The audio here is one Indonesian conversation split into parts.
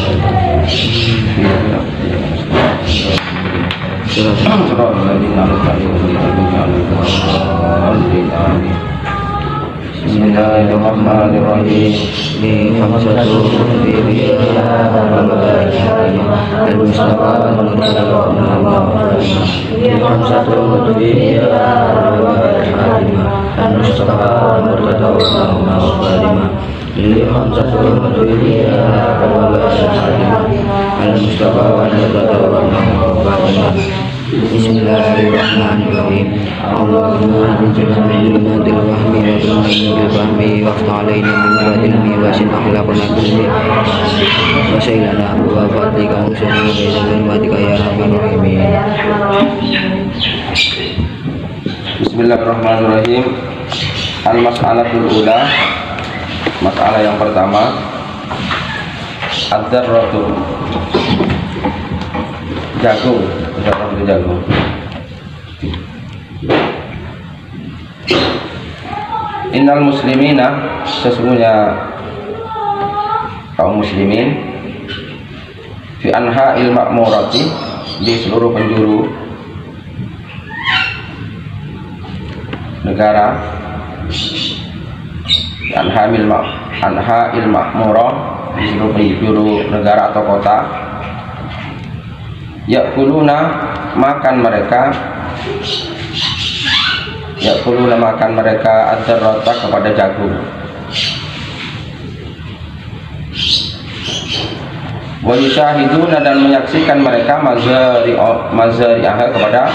Bismillahirrahmanirrahim. Bismillahirrahmanirrahim. Allahumma inna billahi wahmi wa billahi fahmi wa alaina min ladilmi wa sin akhlaqna kulli wa sayyidina wa fatika wa sayyidina wa fatika ya arhamar rahimin. Bismillahirrahmanirrahim. Al-mas'alatul ula, masalah yang pertama, ad-darratu, jagung, jagung. Innal muslimina, sesungguhnya kaum muslimin, fi anha'il ma'murati, di seluruh penjuru negara, anha'il ma'murah, di seluruh penjuru negara atau kota, ya'kuluna, makan mereka ad-darrata, kepada jagung, wa yusyahiduna, dan menyaksikan mereka mazari'aha, kepada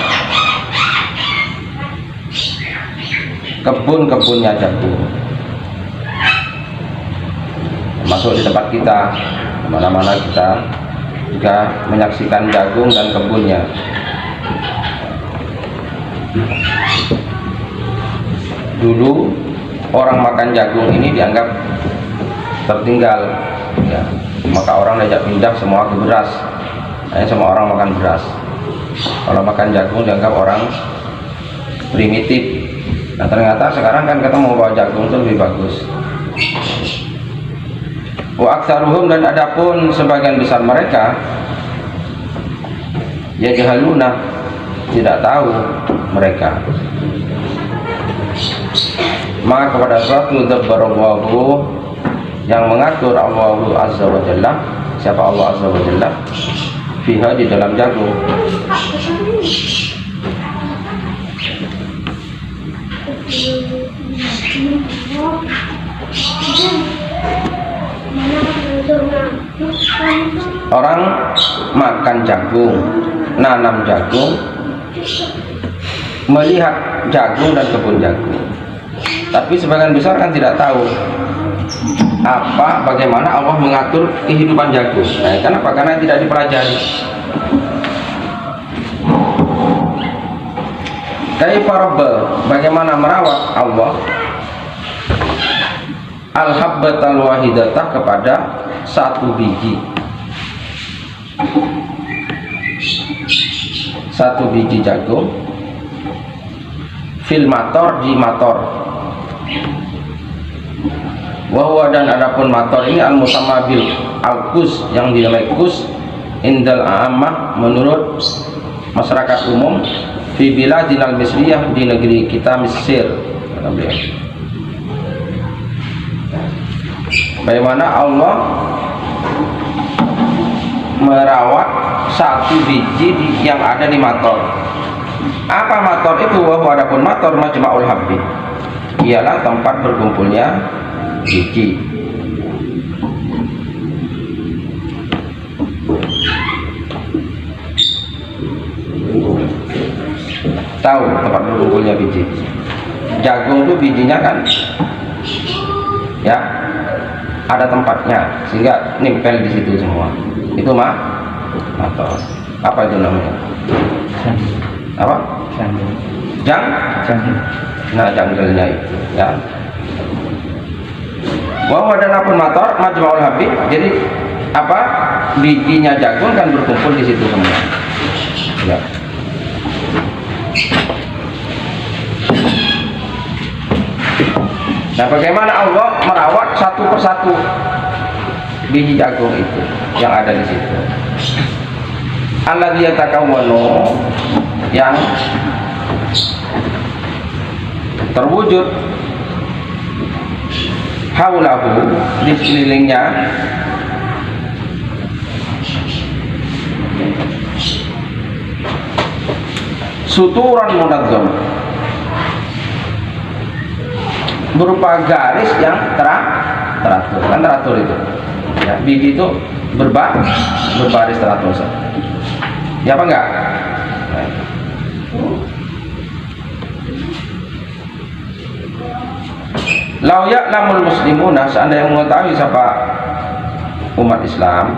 kebun-kebunnya jagung, masuk di tempat kita, mana-mana kita juga menyaksikan jagung dan kebunnya. Dulu orang makan jagung ini dianggap tertinggal, ya. Maka orang diajak pindah semua ke beras. Hanya semua orang makan beras. Kalau makan jagung dianggap orang primitif. Nah ternyata sekarang kan ketemu bahwa jagung itu lebih bagus. Wa aktsaruhum, dan adapun sebagian besar mereka, ya jahaluna, tidak tahu mereka maka kepada suatu dabbarallahu, yang mengatur Allahu azza wa jalla, siapa Allah azza wa jalla, fiha, di dalam jagung. Orang makan jagung, nanam jagung, melihat jagung dan kebun jagung, tapi sebagian besar kan tidak tahu bagaimana Allah mengatur kehidupan jagung. Nah, kenapa? Karena tidak dipelajari. Kaifa rabba, bagaimana merawat Allah al-habbatal wahidatah, kepada satu biji jagung, fil mator, di mator, wahwa, dan adapun mator ini al-musamma bil al-kus, yang dinamai kus, indal a'ammah, menurut masyarakat umum, fi biladinal misriyah, di negeri kita Mesir. Bagaimana Allah merawat satu biji yang ada di mator. Apa mator itu? Wahwa, adapun mator, majma'ul habbi, ialah tempat berkumpulnya biji. Tahu tempat berkumpulnya biji? Jagung itu bijinya kan, ya, ada tempatnya sehingga nempel di situ semua. Itu mator. Apa itu namanya? Apa? Nah, janggelnya itu, ya. Wahwa, dan apun mator, majma'ul habib, jadi apa, bijinya jagung kan berkumpul di situ semua, ya. Nah, bagaimana Allah merawat satu persatu biji jagung itu yang ada di situ. Alladzi yatakawwanu, yang terwujud haulahu, di sekelilingnya, suturan munazzam, berupa garis yang teratur. Kan teratur itu ya, biji itu berbaris teratur. Ya apa enggak? Lau ya'lamul muslimuna, seandainya mengetahui siapa umat Islam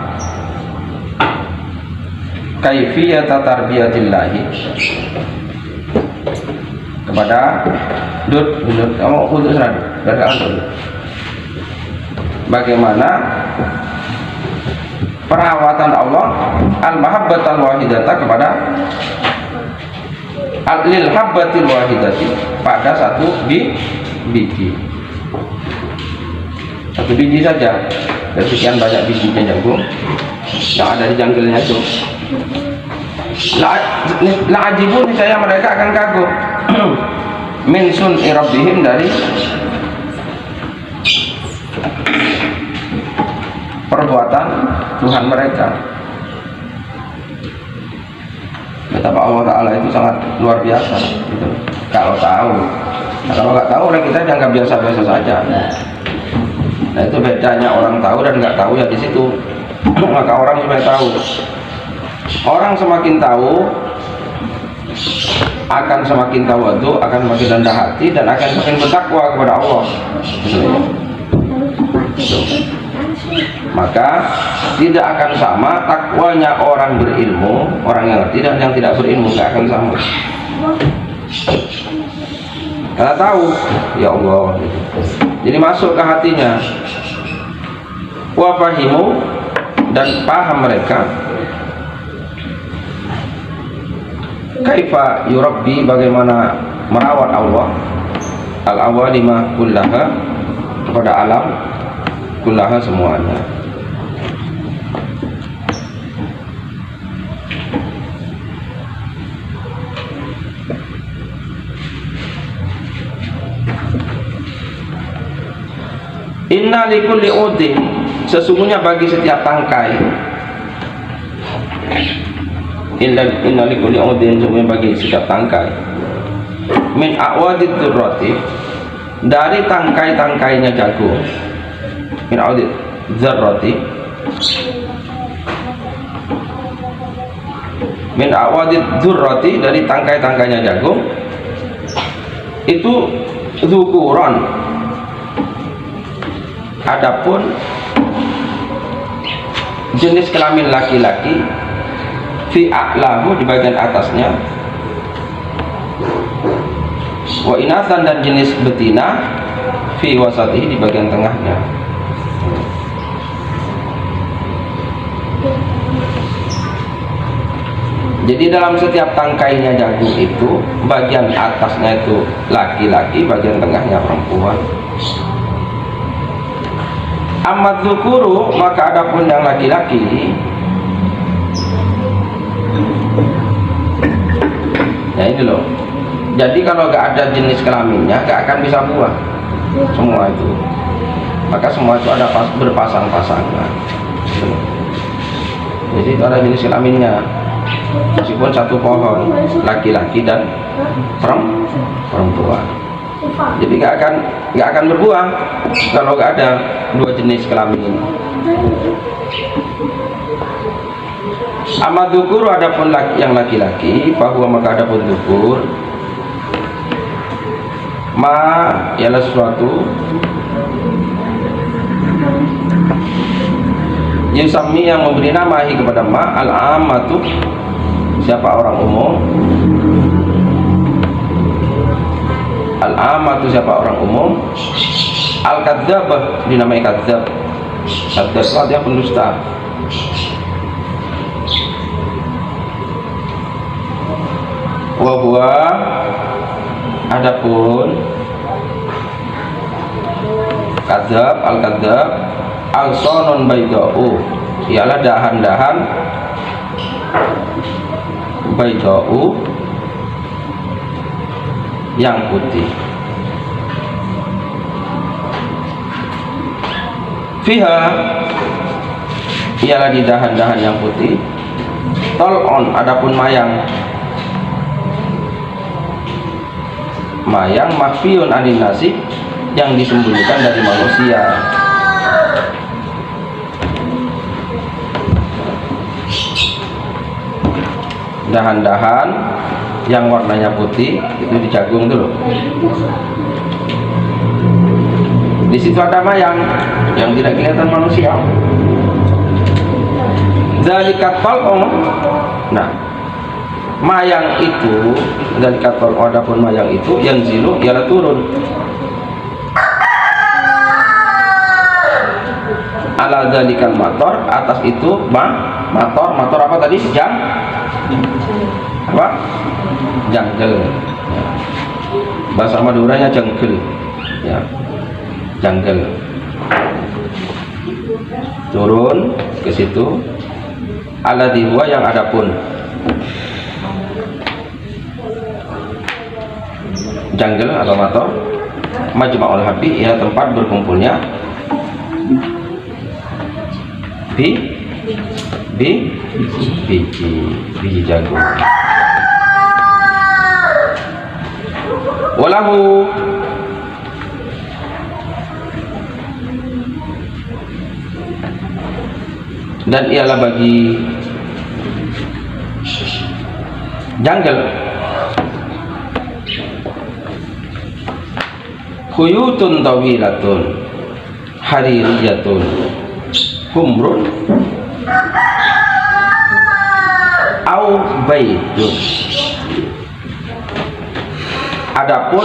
kaifiyata tarbiyatillahi, kepada dud kamu untuk senadu dari antum, bagaimana perawatan Allah al-mahabbatal wahidata, kepada lil habbatil wahidati, pada satu biji, satu biji saja dari sekian banyak bijinya jagung yang ada di janggelnya itu. La'ajibun, saya mereka akan kagum min sun'i rabbihim, dari perbuatan Tuhan mereka. Betapa Allah Ta'ala itu sangat luar biasa gitu. Kalau tahu, nah, kalau nggak tahu orang kita dianggap biasa-biasa saja. Nah itu bedanya orang tahu dan nggak tahu ya di situ. Maka orang supaya tahu, orang semakin tahu akan semakin tawadhu, akan semakin rendah hati, dan akan semakin bertakwa kepada Allah. Maka tidak akan sama takwanya orang berilmu, orang yang ngerti, dan yang tidak berilmu, tidak akan sama. Karena tahu, ya Allah, jadi masuk ke hatinya. Wa fahimu, dan paham mereka kaifa yurabbi, bagaimana merawat Allah al-awalima kullaha, kepada alam kullaha, semuanya. Inna likulli udin, sesungguhnya bagi setiap tangkai, inna likulli udin, sesungguhnya bagi setiap tangkai, min a'wadid dzurrati, dari tangkai-tangkainya jagung, min a'wadid dzurrati, min a'wadid dzurrati, dari tangkai-tangkainya jagung, itu dzukuran. Adapun jenis kelamin laki-laki, fi a'lahu, di bagian atasnya, wa inathan, dan jenis betina, fi wasatihi, di bagian tengahnya. Jadi dalam setiap tangkainya jagung itu, bagian atasnya itu laki-laki, bagian tengahnya perempuan. Amma dzukuru, maka adapun yang laki-laki, ya ini loh. Jadi kalau gak ada jenis kelaminnya, gak akan bisa buah semua itu. Maka semua itu ada berpasang-pasangan. Jadi itu ada jenis kelaminnya, meskipun satu pohon, laki-laki dan perempuan. Jadi gak akan berbuah kalau gak ada dua jenis kelamin ini. Amma dzukuru, adapun yang laki-laki, bahwa maka adapun dzukur, ma ialah sesuatu yusami, yang memberi nama kepada ma, al-ammatu, siapa orang umum, al-ammatu, siapa orang umum, al-kadzdzabah, dinamai kadzdzab. Kadzdzab dia pendusta. Wa huwa, adapun kadzdzab, al-kadzdzab, Alsonon baydau, ialah dahan-dahan baydau yang putih. Fiha, ialah di dahan-dahan yang putih. Tol'on, adapun mayang, mayang mahfiyun anin nasi, yang disembunyikan dari manusia. Dahan-dahan yang warnanya putih itu di jagung dulu. Di situ ada mayang yang tidak kelihatan manusia. Dzalika tal'u. Nah, mayang itu, dzalika tal'u, adapun mayang itu yang zilu ialah turun. Ala dzalikal mator, atas itu mator apa tadi? Apa? Janggel. Bahasa Maduranya jangkel. Ya. Janggel. Turun ke situ. Alladzi huwa, yang adapun janggel atau mator, majma'ul habbi, ya tempat berkumpulnya biji jagung. Walahu, dan ialah bagi janggel khuyutun tawilatun haririyatun humrun au baydun. Adapun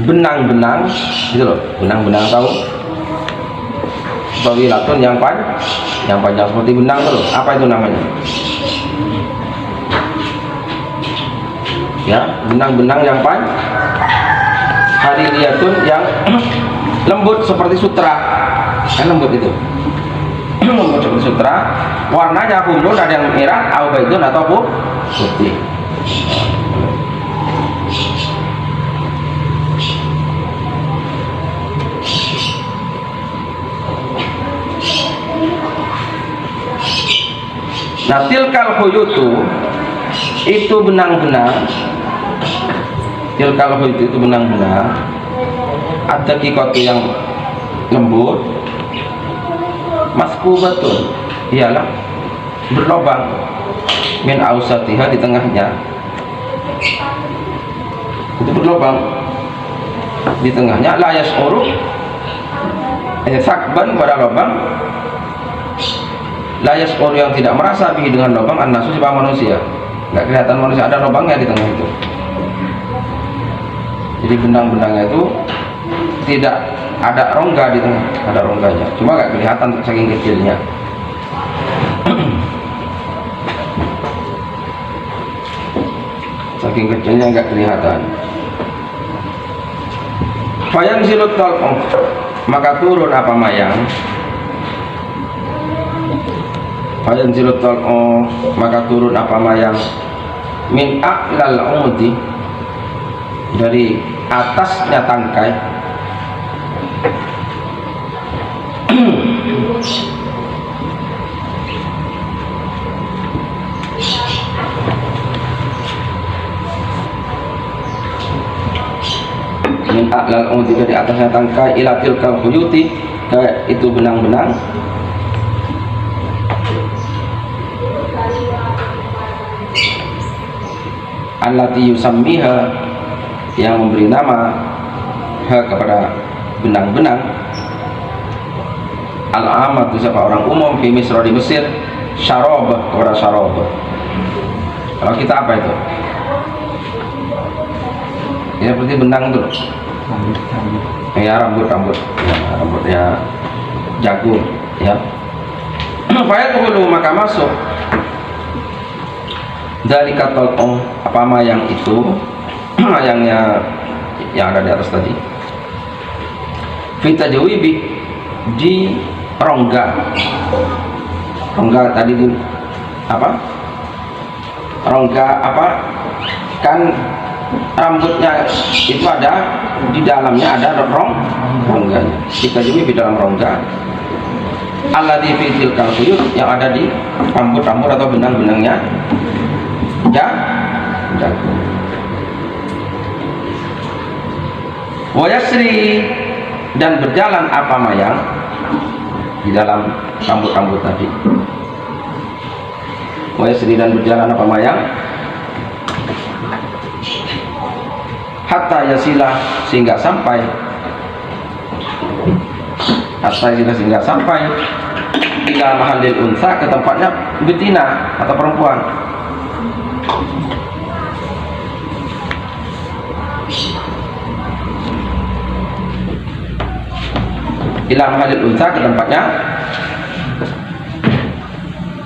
benang-benang gitu loh, benang-benang tahu tawilatun yang panjang seperti benang tuh loh. Apa itu namanya? Ya, benang-benang yang panjang. Haririyatun, yang lembut seperti sutra. Kan lembut itu. Lembut seperti sutra. Warnanya humrun, ada yang merah, au baydun atau putih. Nah, tilkal khuyutu, itu benang-benang. Tilkal khuyutu itu benang-benang. Ada kikotu yang lembut. Maskubatun, ialah berlobang. Min ausatiha, di tengahnya. Itu berlobang di tengahnya. La yas'uru, sakban pada lobang. Layas orang yang tidak merasa bihi dengan lubang, an-nasu, sebab manusia nggak kelihatan manusia, ada lubangnya di tengah itu. Jadi benang-benangnya itu tidak ada rongga di tengah, ada rongganya, cuma nggak kelihatan saking kecilnya. Saking kecilnya nggak kelihatan. Fayang silut talqom, maka turun apa mayang. Fayang silut talqom, maka turun apa mayang. Min a'lal umudi, dari atasnya tangkai. Min a'lal umudi, dari atasnya tangkai, ila tilkal khuyuti, itu benang-benang. Allati yusammiha, yang memberi nama kepada benang-benang. Al-amat, itu siapa, orang umum, fi Misra, di Mesir. Syarob, kepada syarob. Kalau kita apa itu? Ya seperti benang itu. Ya rambut ya, rambutnya jagung ya. Fayadkhulu, maka masuk dari katal apa mayang itu, mayangnya yang ada di atas tadi. Fita jawibi, di rongga. Rongga tadi itu apa? Rongga apa? Kan rambutnya itu ada di dalamnya, ada rongganya. Dikajumi di dalam rongga. Alladzi fi tilkal khuyut, yang ada di rambut-rambut atau benang-benangnya jagung. Wa yasri, dan berjalan apa mayang di dalam rambut-rambut tadi. Wa yasri, dan berjalan apa mayang hatta yasila, sehingga sampai ila mahallil unsa, ke tempatnya betina atau perempuan. Ila mahallil unsa, ke tempatnya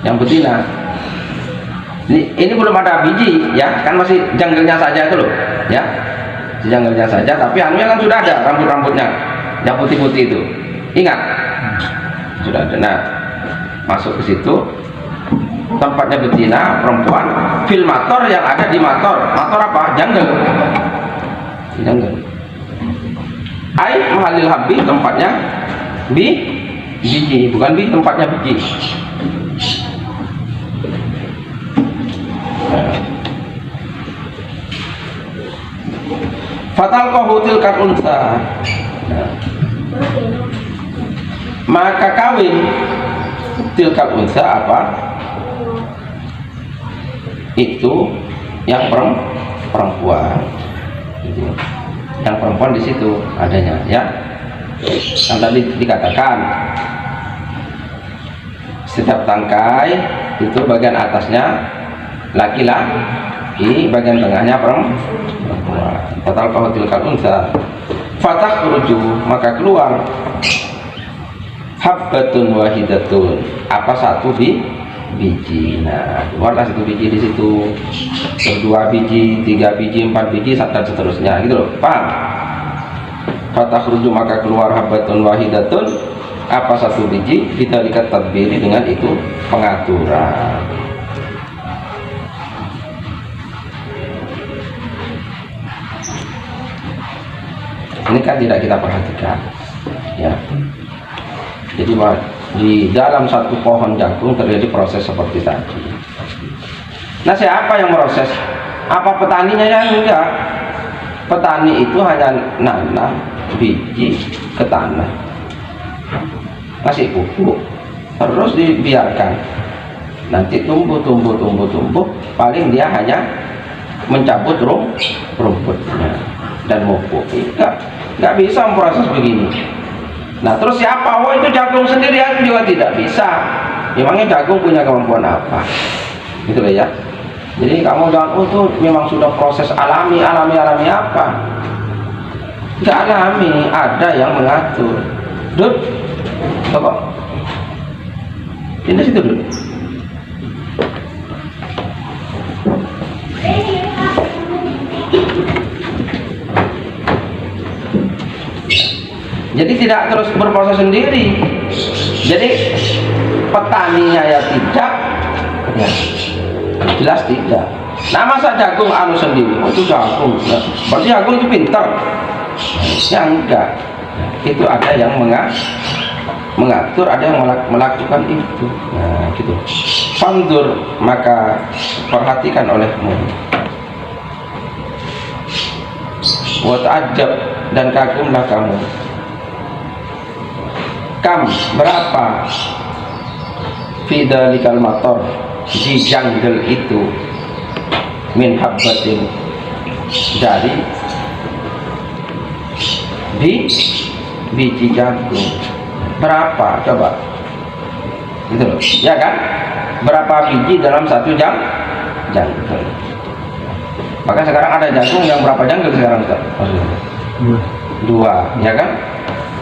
yang betina. Ini belum ada biji ya, kan masih janggelnya saja itu loh ya, janggelnya saja, tapi anunya kan sudah ada rambut-rambutnya yang putih-putih itu, ingat sudah ada. Nah, masuk ke situ tempatnya betina perempuan, fil mator, yang ada di mator apa? Janggel. Ai mahallil habbi, tempatnya biji, bukan tempatnya biji. Fatal kohutil unsa, maka kawin tilkal unsa apa? Itu yang perempuan. Yang perempuan di situ adanya ya. Kan tadi dikatakan setiap tangkai itu bagian atasnya laki-laki, bagian tengahnya perempuan. Fatal qahutil unsa fatah ruju, maka keluar habbatun wahidatun, apa? Satu biji. Nah, keluarlah satu biji di situ, dua biji, tiga biji, empat biji, dan seterusnya gitu loh, paham? Fatah ruju, maka keluar habbatun wahidatun, apa? Satu biji, kita dikat tadbiri, dengan itu pengaturan. Ini kan tidak kita perhatikan ya. Jadi di dalam satu pohon jagung terjadi proses seperti tadi. Nah, siapa yang proses? Apa petaninya? Ya enggak. Petani itu hanya nanam biji ke tanah, kasih pupuk, terus dibiarkan, nanti tumbuh, paling dia hanya mencabut rumputnya dan pupuk. Nggak bisa memproses begini. Nah, terus siapa? Oh, itu jagung sendirian juga tidak bisa. Memangnya jagung punya kemampuan apa? Gitu loh ya. Jadi kamu jangan, oh itu memang sudah proses alami apa? Nggak alami, ada yang mengatur. Dud, coba. Ini situ dulu. Jadi tidak terus berproses sendiri. Jadi petaninya ya tidak, ya jelas tidak. Nah, masa jagung anu sendiri? Oh, itu jagung. Nah, berarti jagung itu pintar? Ya enggak. Itu ada yang mengatur, ada yang melakukan itu. Nah, gitu. Fandur, maka perhatikan olehmu. Wa ta'ajjab, dan kagumlah kamu. Kam, berapa? Fi dalikal mator, di jungle itu, min habbatin, dari biji jagung. Berapa? Coba. Gitu loh. Ya kan? Berapa biji dalam satu jungle? Maka sekarang ada jagung yang berapa jungle sekarang, Ustaz? Dua, ya kan?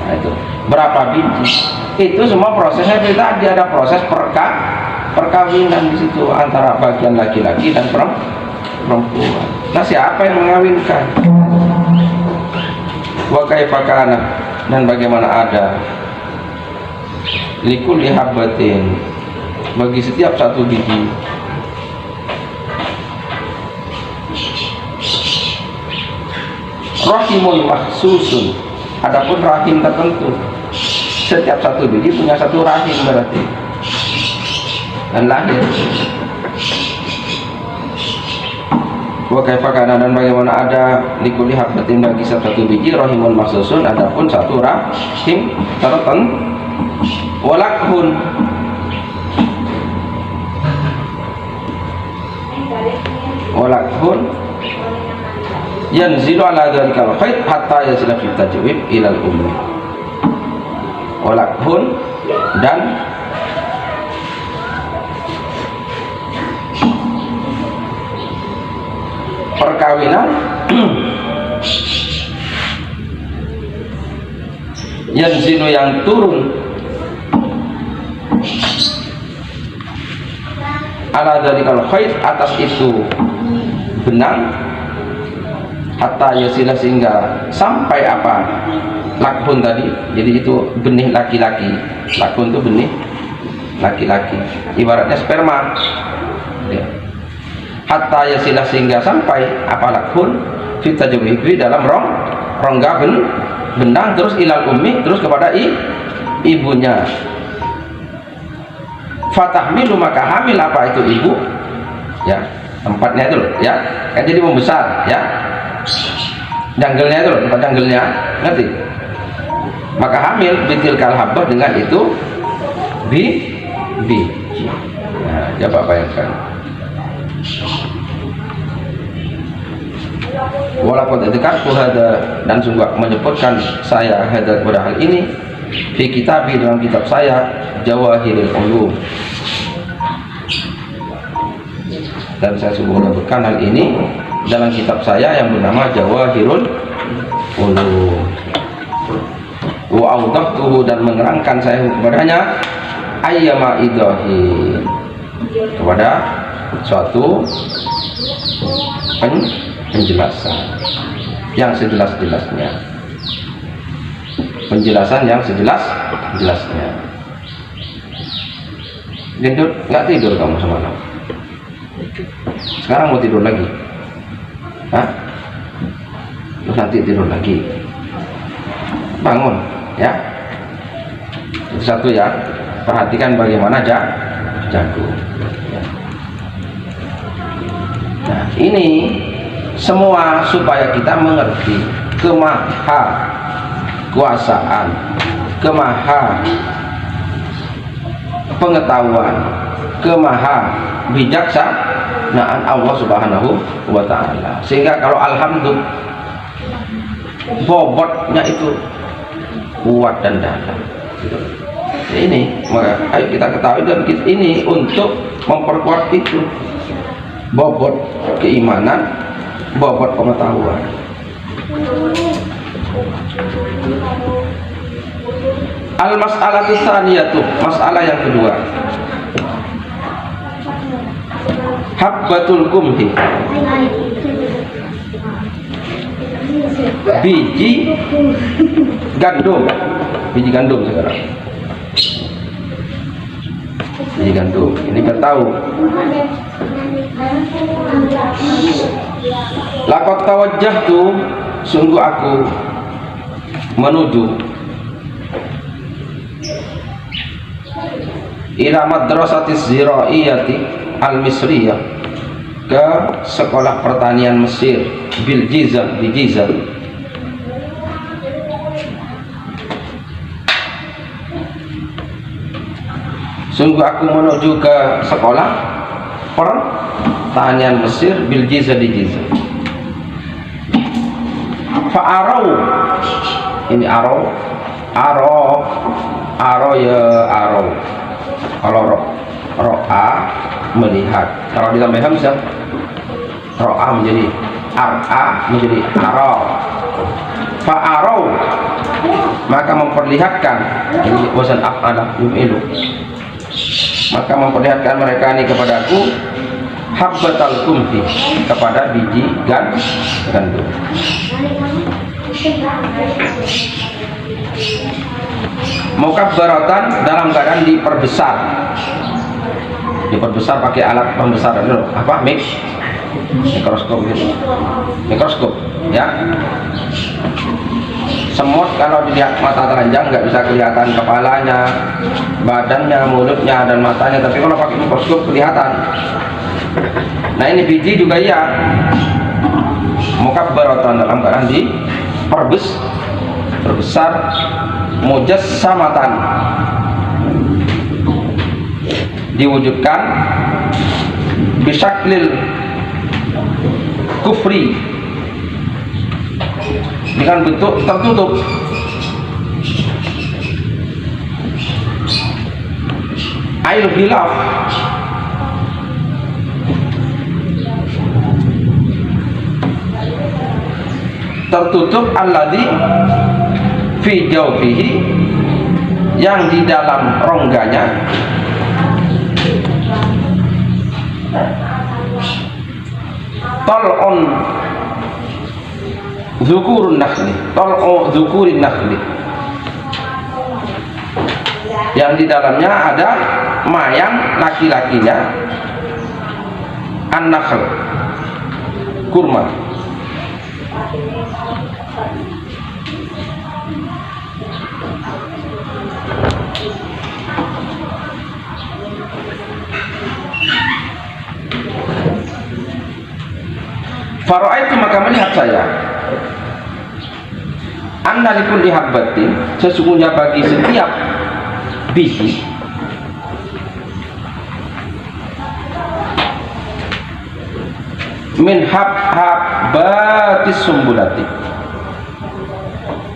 Nah, itu berapa biji? Itu semua prosesnya tadi ada proses perkawinan di situ antara bagian laki-laki dan perempuan. Nah, siapa yang mengawinkan? Wa kaifa kana, dan bagaimana ada likulli habbatin, bagi setiap satu biji. Rahimun mahsusun, adapun rahim tertentu, setiap satu biji punya satu rahim berarti, dan lahir. Wa kaifa kana, dan bagaimana ada likulli habbatin bagi satu biji rahimun mahsusun, adapun satu rahim tertentu. Walakhun, walakhun yanzilu ala dzalikal khayd hatta yasila fi tajwib ilal ummi. Walakhun, dan perkawinan yanzilu yang turun ala dzalikal khayd atas itu benang, hatta yasila sehingga sampai apa, lakhun tadi, jadi itu benih laki-laki, lakhun itu benih laki-laki, ibaratnya sperma ya. Hatta yasila sehingga sampai apa, lakhun fit tajwib dalam rongga benang, terus ilal ummi, terus kepada ibunya. Fatahmilu, maka hamil apa itu ibu ya, tempatnya itu loh ya, kan jadi membesar ya, janggelnya itu loh, tempat janggelnya, ngerti? Maka hamil bitilkal habbah, dengan itu biji. Nah, coba bayangkan. Walaupun dzkartu hada, dan sungguh menyebutkan saya hada kepada hal ini fi kitabi, dalam kitab saya Jawahirul Ulum, dan saya sungguh menyebutkan hal ini dalam kitab saya yang bernama Jawahirul Ulum. Wa awdahtuhu, dan menerangkan saya kepadanya ayyama idahi, kepada suatu penjelasan yang sejelas-jelasnya, penjelasan yang sejelas-jelasnya. Tidur, nggak tidur kamu semalam? Sekarang mau tidur lagi? Hah? Terus nanti tidur lagi? Bangun ya. Itu satu ya, perhatikan bagaimana jago. Nah, ini semua supaya kita mengerti kemaha kuasaan, kemaha pengetahuan, kemaha bijaksanaan Allah Subhanahu wa ta'ala. Sehingga kalau alhamdulillah bobotnya itu kuat dan dalam. Ini maka ayo kita ketahui, dan ini untuk memperkuat itu bobot keimanan, bobot pengetahuan. Al-mas'alatu tsaniyatu, masalah yang kedua, habbatul kumhi, biji gandum, biji gandum sekarang, biji gandum ini bertahu. Laqad tawajjahtu, sungguh aku menuju ila madrasatis ziraiyati al-misriyah, ke sekolah pertanian Mesir, bil Jizan, di Jizan. Sungguh aku menuju ke sekolah pertanian Mesir, bil Jizan, di Jizan. Fa'arau, ini arau ya arau. Kalau ro'a melihat, kalau ditambah hamzah ro'a menjadi ar'a, menjadi arau. Fa'arau, maka memperlihatkan, ini wazan af'ala yum'ilu, maka memperlihatkan mereka ini kepadaku habbatal kumhi, kepada biji gandum. Mukabbaratan dalam keadaan diperbesar. Diperbesar pakai alat pembesar itu apa? Mikroskop gitu. Mikroskop ya. Semut kalau dilihat mata telanjang nggak bisa kelihatan kepalanya, badannya, mulutnya, dan matanya. Tapi kalau pakai mikroskop kelihatan. Nah ini biji juga ya. Mukabbaratan dalam keadaan diperbesar, mujassamatan diwujudkan, bisyaklil kufri dengan bentuk tertutup, ail khilaf tertutup, alladzi fi jawfihi yang di dalam rongganya, tol'on zukurun nakhli, tol'o zukurin nakhli, yang di dalamnya ada mayang laki-lakinya, an-nakhl, kurma. Fara'aitu, maka melihat saya, anna likulli habbatin, sesungguhnya bagi setiap biji min habbatis sumbulati,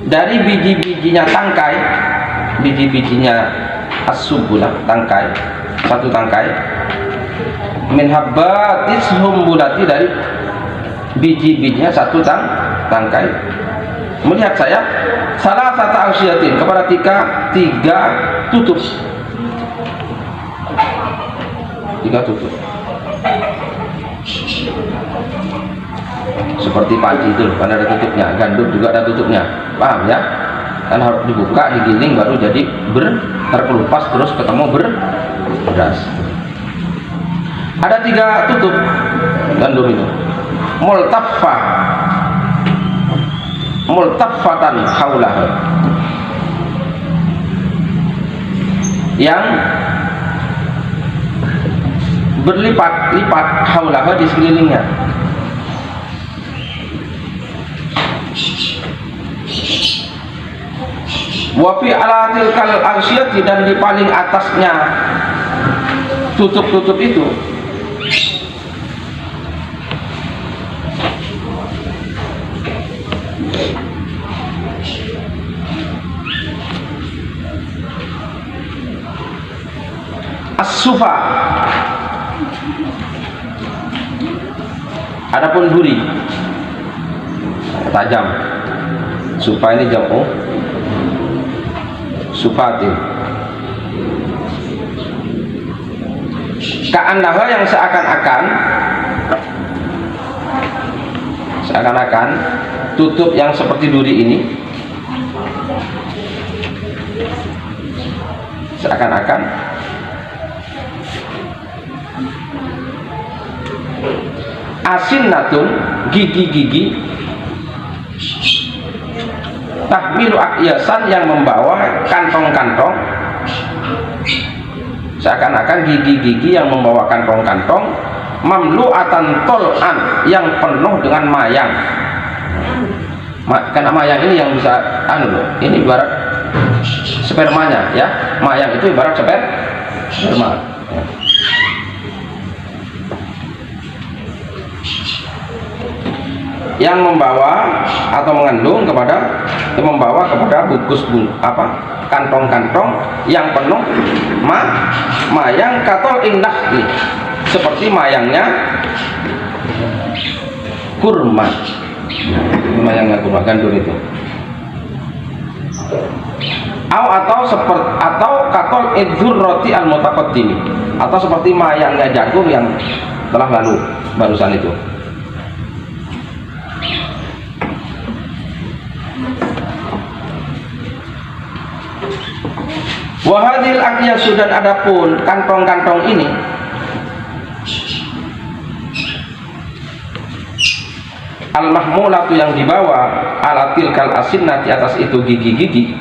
dari biji-bijinya tangkai, biji-bijinya as-sumbulah, tangkai, satu tangkai, min habbatis sumbulati, dari biji-bijinya satu tangkai. Melihat saya salah satu arsyatin, kepada tiga tutup, seperti padi itu kan ada tutupnya, gandum juga ada tutupnya, paham ya? Kan harus dibuka, digiling, baru jadi terkelupas, terus ketemu beras. Ada tiga tutup gandum itu, multaffatan haulah, yang berlipat-lipat, haulah, di sekelilingnya. Wafi ala tilkal arsyati, dan di paling atasnya tutup-tutup itu as-sufa, adapun duri tajam. Sufa ini jamu sufatin, ka'annaha, yang seakan-akan tutup yang seperti duri ini, seakan-akan asinnatun, gigi-gigi, tahmilu akyasan, yang membawa kantong-kantong, seakan-akan gigi-gigi yang membawa kantong-kantong, mamlu'atan tol'an, yang penuh dengan mayang. Karena mayang ini yang bisa ini ibarat spermanya ya, mayang itu ibarat sperma. Yang membawa atau mengandung membawa kepada bungkus kantong-kantong yang penuh mayang, katol innahli, seperti mayangnya kurma. Mayangnya kurma, gandum itu. Atau katol idzurroti al-mutaqaddimi, atau seperti mayangnya jagung yang telah lalu barusan itu. Wahadil akyasu, dan adapun kantong-kantong ini al-mahmulatu, yang dibawa ala tilkal asinnah, di atas itu gigi-gigi,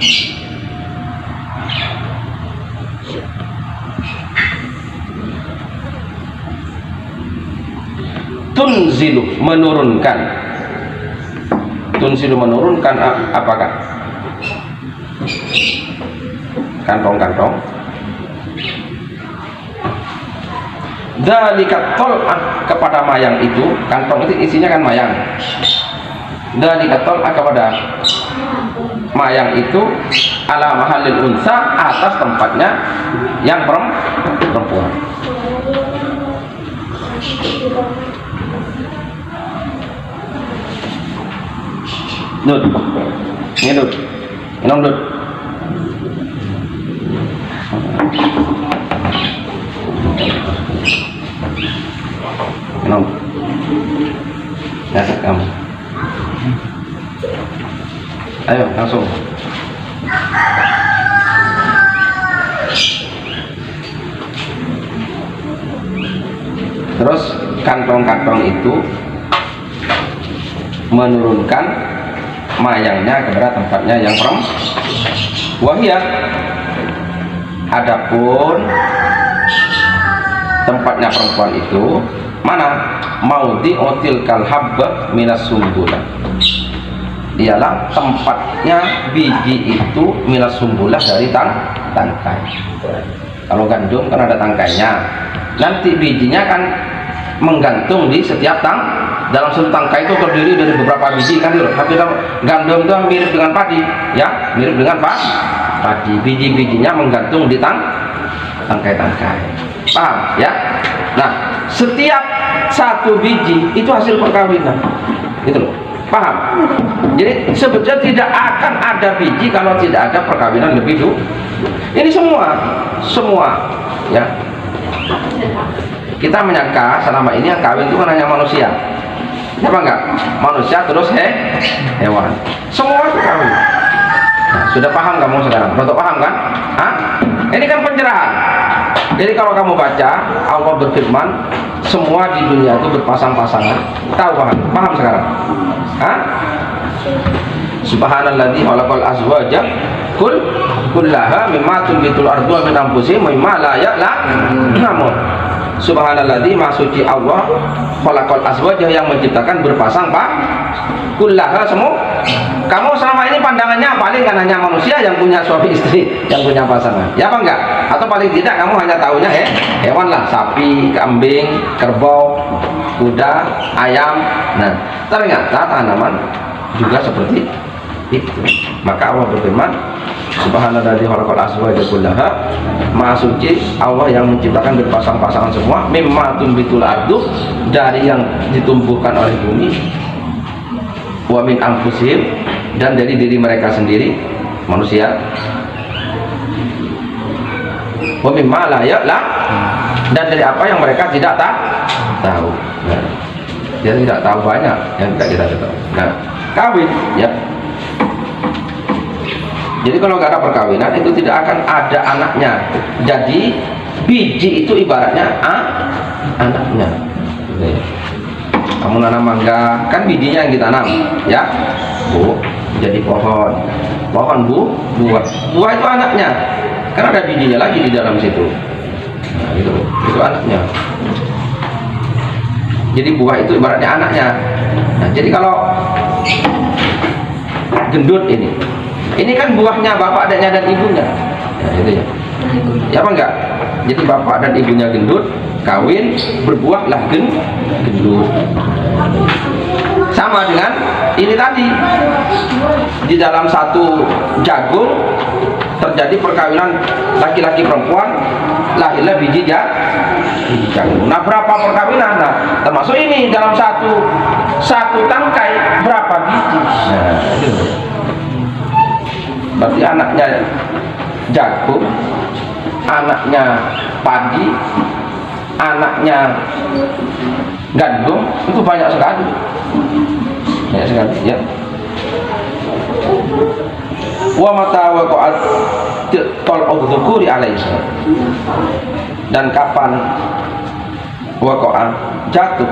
tunzilu, menurunkan. Tunzilu, menurunkan apakah? Kantong-kantong. Dzalika tol'ah, kepada mayang itu. Kantong itu isinya kan mayang. Dzalika tol'ah, kepada mayang itu, ala mahalil unsa, atas tempatnya yang perempuan. Dud, ini Dud, minum Dud. Minum. Dasar kamu. Ayo langsung. Terus kantong-kantong itu menurunkan mayangnya kepada tempatnya yang wahiyah. Adapun tempatnya perempuan itu mana? Maudhi'util kalhabba minas sumbulah, ialah tempatnya biji itu minas sumbulah, dari tangkai. Kalau gandum kan ada tangkainya, nanti bijinya kan menggantung di setiap dalam satu tangkai itu terdiri dari beberapa biji kan, tapi gandum itu mirip dengan padi, ya, mirip dengan padi. Biji-bijinya menggantung di tangkai-tangkai. Paham ya? Nah, setiap satu biji itu hasil perkawinan, gitu loh. Paham? Jadi sebetulnya tidak akan ada biji kalau tidak ada perkawinan lebih dulu. Ini semua ya. Kita menyangka selama ini yang kawin itu kan hanya manusia, apa enggak? Manusia terus hewan, semua itu kawin. Nah, sudah paham kamu sekarang? Untuk paham kan? Hah? Ini kan pencerahan. Jadi kalau kamu baca, Allah berfirman, semua di dunia itu berpasang-pasangan. Tahu paham sekarang? Hah? Subhanalladzi khalaqal azwaja kullaha mimma tunbitul ardu wa min anfusihim mimma la ya'lamun. Subhanalladzi, maha suci Allah, khalaqal azwaja, yang menciptakan berpasang kullaha, semua. Kamu selama ini pandangannya paling kan hanya manusia yang punya suami istri, yang punya pasangan, ya apa enggak? Atau paling tidak kamu hanya tahunya hewan lah, sapi, kambing, kerbau, kuda, ayam. Nah, ternyata tanaman juga seperti itu. Maka Allah berfirman, Subhanalladzi khalaqal azwaja kullaha, maha suci Allah yang menciptakan berpasang-pasangan semua, mimma tunbitul ardu, dari yang ditumbuhkan oleh bumi, wa min anfusihim, dan dari diri mereka sendiri, manusia, wa mimma la ya'lam, dan dari apa yang mereka tidak tahu. Nah, dia tidak tahu banyak yang tidak kita tahu. Nah, kawin ya. Jadi kalau nggak ada perkawinan itu tidak akan ada anaknya. Jadi biji itu ibaratnya anaknya. Kamu nanam mangga, kan bijinya yang ditanam, ya, Bu, jadi pohon buah itu anaknya, karena ada bijinya lagi di dalam situ. Nah, itu anaknya. Jadi buah itu ibaratnya anaknya. Nah, jadi kalau gendut ini kan buahnya bapak, adanya, dan ibunya. Nah, itu ya. Ya apa enggak? Jadi bapak dan ibunya gendut, kawin, berbuahlah gendut. Sama dengan ini tadi, di dalam satu jagung terjadi perkawinan laki-laki perempuan, lahirlah biji jagung. Nah, berapa perkawinan? Nah, termasuk ini dalam satu tangkai berapa biji? Nah, itu. Berarti anaknya jagung, anaknya padi, anaknya gandum, itu banyak sekali ya. Wa mata waqa'at tal'u dzukuri alaiha, dan kapan waqa'a jatuh,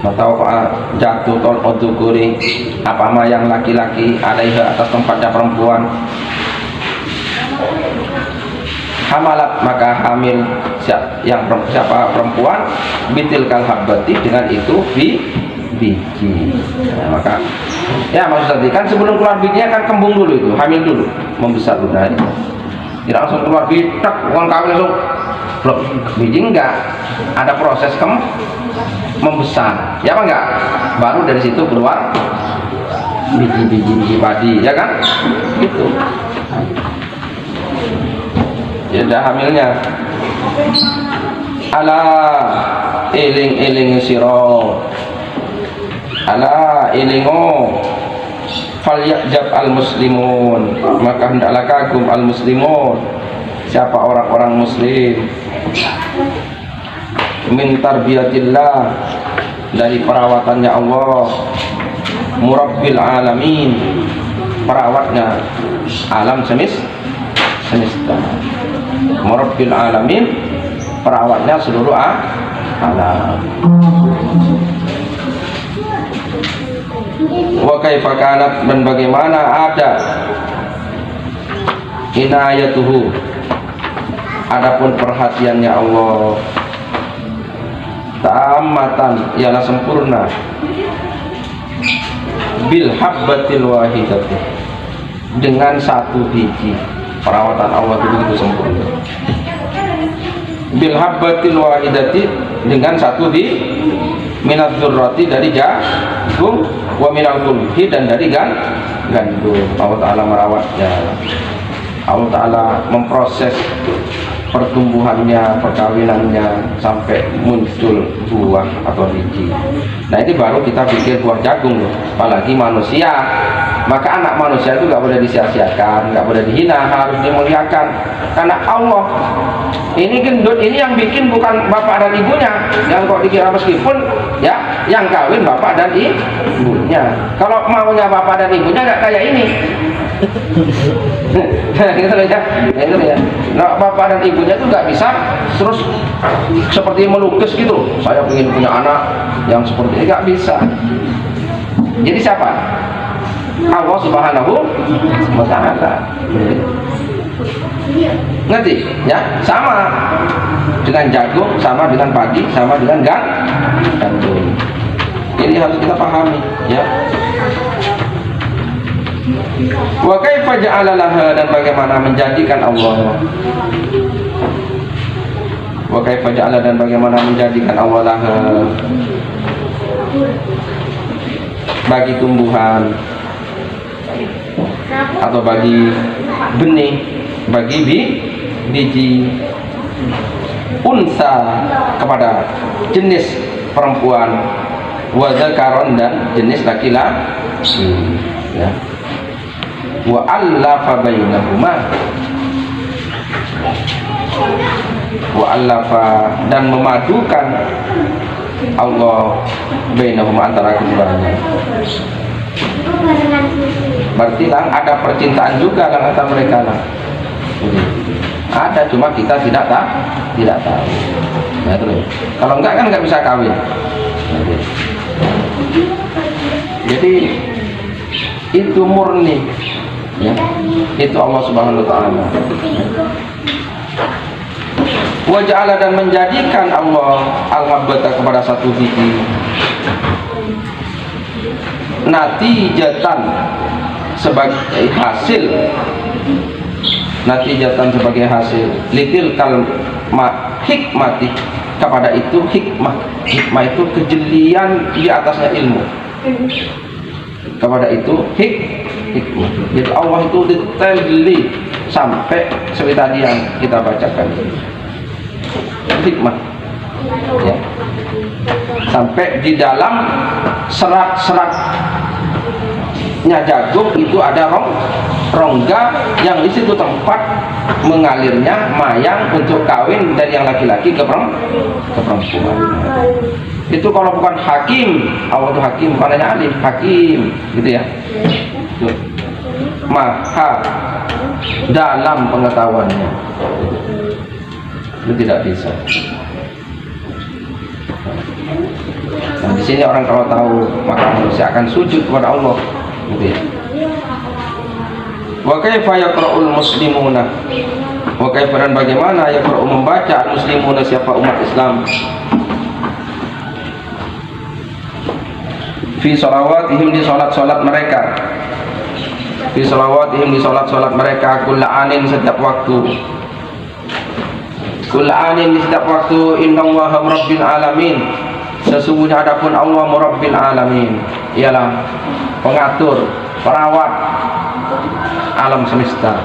mata waqa'a jatuh tal'u dzukuri, apa yang laki-laki alaiha atas tempatnya perempuan, hamalat maka hamil siapa perempuan bitil kalhabati dengan itu biji. Nah, maka ya maksud tadi kan sebelum keluar bijinya kan kembung dulu, itu hamil dulu, membesar dulu. Nah, tidak langsung keluar biji tak uang kawin langsung blok biji, enggak, ada proses membesar ya apa enggak, baru dari situ keluar biji padi ya kan gitu. Ya dah hamilnya. Ala eling siro, ala elingo falyajab al muslimun, maka hendaklah kagum al muslimun, siapa orang-orang muslim, min tarbiyatillah, dari perawatannya Allah, murabbil alamin, perawatnya alam semesta, murabbil alamin, perawatnya seluruh alam. Wa kaifa kanat, dan bagaimana ada inayatuhu, adapun perhatiannya Allah, ta'ammatan, ialah sempurna, bil habbatil wahidati, dengan satu biji. Perawatan Allah itu begitu sempurna. Bil habbatil wahidati, dengan satu biji, minat dzurrati, dari jagung, wa minal qulhi, dan dari gandum. Allah Ta'ala merawatnya, Allah Ta'ala memproses pertumbuhannya, perkawinannya, sampai muncul buah atau biji. Nah ini baru kita pikir buah jagung loh. Apalagi manusia, maka anak manusia itu nggak boleh disia-siakan, nggak boleh dihina, harus dimuliakan. Karena Allah ini gendut, ini yang bikin bukan bapak dan ibunya, yang kok dikira, meskipun ya yang kawin bapak dan ibunya. Kalau maunya bapak dan ibunya nggak kayak ini. Gitu ya, itu ya. Nah, bapak dan ibunya itu nggak bisa terus seperti melukis gitu. Saya ingin punya anak yang seperti ini, nggak bisa. Jadi siapa? Allah Subhanahu wa Ta'ala. Ngerti? Ya, sama dengan jagung, sama dengan padi, sama dengan gandum. Ini harus kita pahami, ya. Wa kaifa ja'ala laha, dan bagaimana menjadikan Allah, wa kaifa ja'ala, dan bagaimana menjadikan Allah laha, bagi tumbuhan atau bagi benih, bagi biji, unsa, kepada jenis perempuan, wa dzakaron, dan jenis laki-laki, ya. Wa allafa bainahuma, wa allafa, dan memadukan Allah bainahuma, antara keduanya. Berarti lah ada percintaan juga lah antara mereka lah. Ada, cuma kita tidak tahu. Nah, terus kalau enggak kan nggak bisa kawin. Jadi itu murni, ya, itu Allah Subhanahu wa Ta'ala. Wa ja'ala, dan menjadikan Allah al-habbata, kepada satu biji, natijatan, sebagai hasil, natijatan sebagai hasil, litil hikmati, kepada itu hikmah. Hikmah itu kejelian di atasnya ilmu, kepada itu hikmah. Jadi Allah itu detail sampai seperti tadi yang kita bacakan, hikmah, ya. Sampai di dalam serat-seratnya jagung itu ada rongga, yang di situ tempat mengalirnya mayang untuk kawin dari yang laki-laki ke perempuan. Itu kalau bukan hakim, Allah itu hakim, bukan hanya alim, hakim, gitu ya. maha dalam pengetahuannya. Itu tidak bisa. Nah, di sini orang kalau tahu maka manusia akan sujud kepada Allah, gitu ya. Wa kaifa yaqra'ul muslimuna, wa kaifa, dan bagaimana yaqra'u membaca al muslimuna, siapa umat Islam, fi sholawatihim, di salat-salat mereka, fi sholawatihim, di salat-salat mereka, kulla'anin, setiap waktu, kulla'anin, di setiap waktu, innallaha rabbil alamin, sesungguhnya adapun Allah Rabbil alamin, ialah pengatur, perawat alam semesta.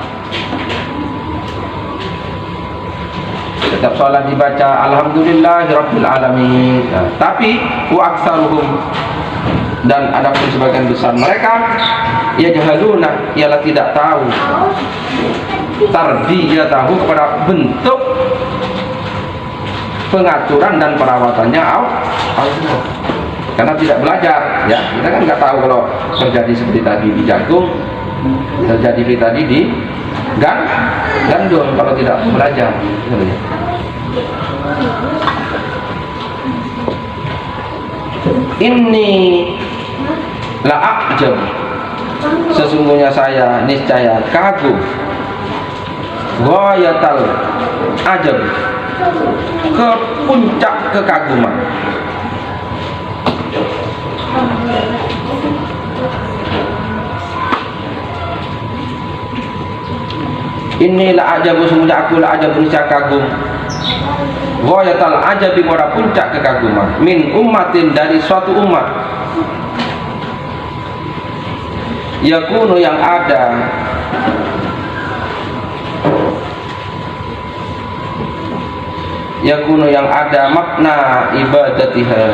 Setiap salat dibaca alhamdulillahi rabbil alamin. Nah, tapi wa aktsaruhum, dan adapun sebagian besar mereka, ya jahaluna, ialah tidak tahu, tarbiyatahu, kepada bentuk pengaturan dan perawatannya Allah, karena tidak belajar. Ya, kita kan nggak tahu kalau terjadi seperti tadi di jagung, terjadi seperti tadi di gandum, kalau tidak belajar. Ini la'ajab, sesungguhnya saya niscaya kagum, ghayatal ajab, ke puncak kekaguman. Inilah ajabu, sesungguhnya aku la ajabu, niscaya kagum, ghayatal ajabi, pada puncak kekaguman, min ummatin, dari suatu umat, yakunu, yang ada, yakunu, yang ada, makna ibadatiha,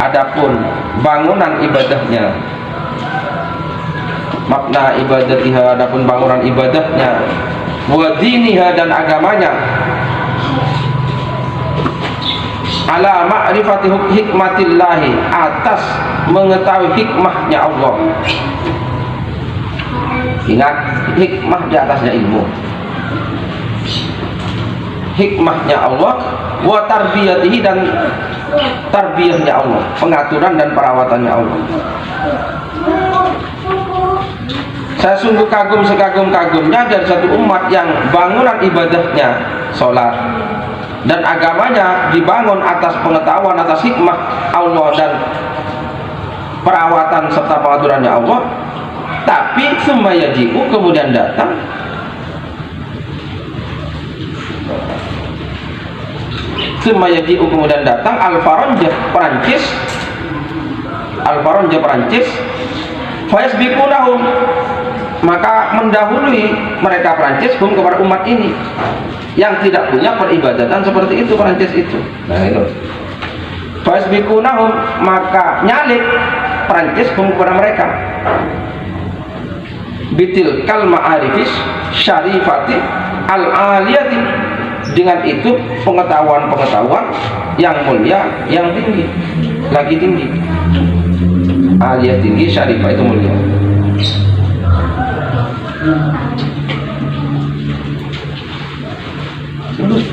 adapun bangunan ibadahnya, makna ibadatiha, adapun bangunan ibadahnya, wa diniha, dan agamanya, ala ma'rifati hikmatillahi, atas mengetahui hikmahnya Allah. Ingat, hikmah di atasnya ilmu, hikmahnya Allah, wa tarbiyatihi, dan tarbiyahnya Allah, pengaturan dan perawatannya Allah. Saya sungguh kagum sekagum-kagumnya dari satu umat yang bangunan ibadahnya sholat dan agamanya dibangun atas pengetahuan, atas hikmah Allah dan perawatan serta pengaturannya Allah. Tapi summayaji'u, kemudian datang Al-Faranjah Perancis, Al-Faranjah Perancis, fayasbiqunahum, maka mendahului mereka Perancis hum, kepada umat ini yang tidak punya peribadatan seperti itu, Perancis itu. Nah itu, fayasbiqunahum, maka nyalik Perancis hum, kepada mereka, bitil kal ma'arifis syarifati al-aliyati, dengan itu pengetahuan-pengetahuan yang mulia, yang tinggi, lagi tinggi. Aliyah tinggi, syarifah itu mulia.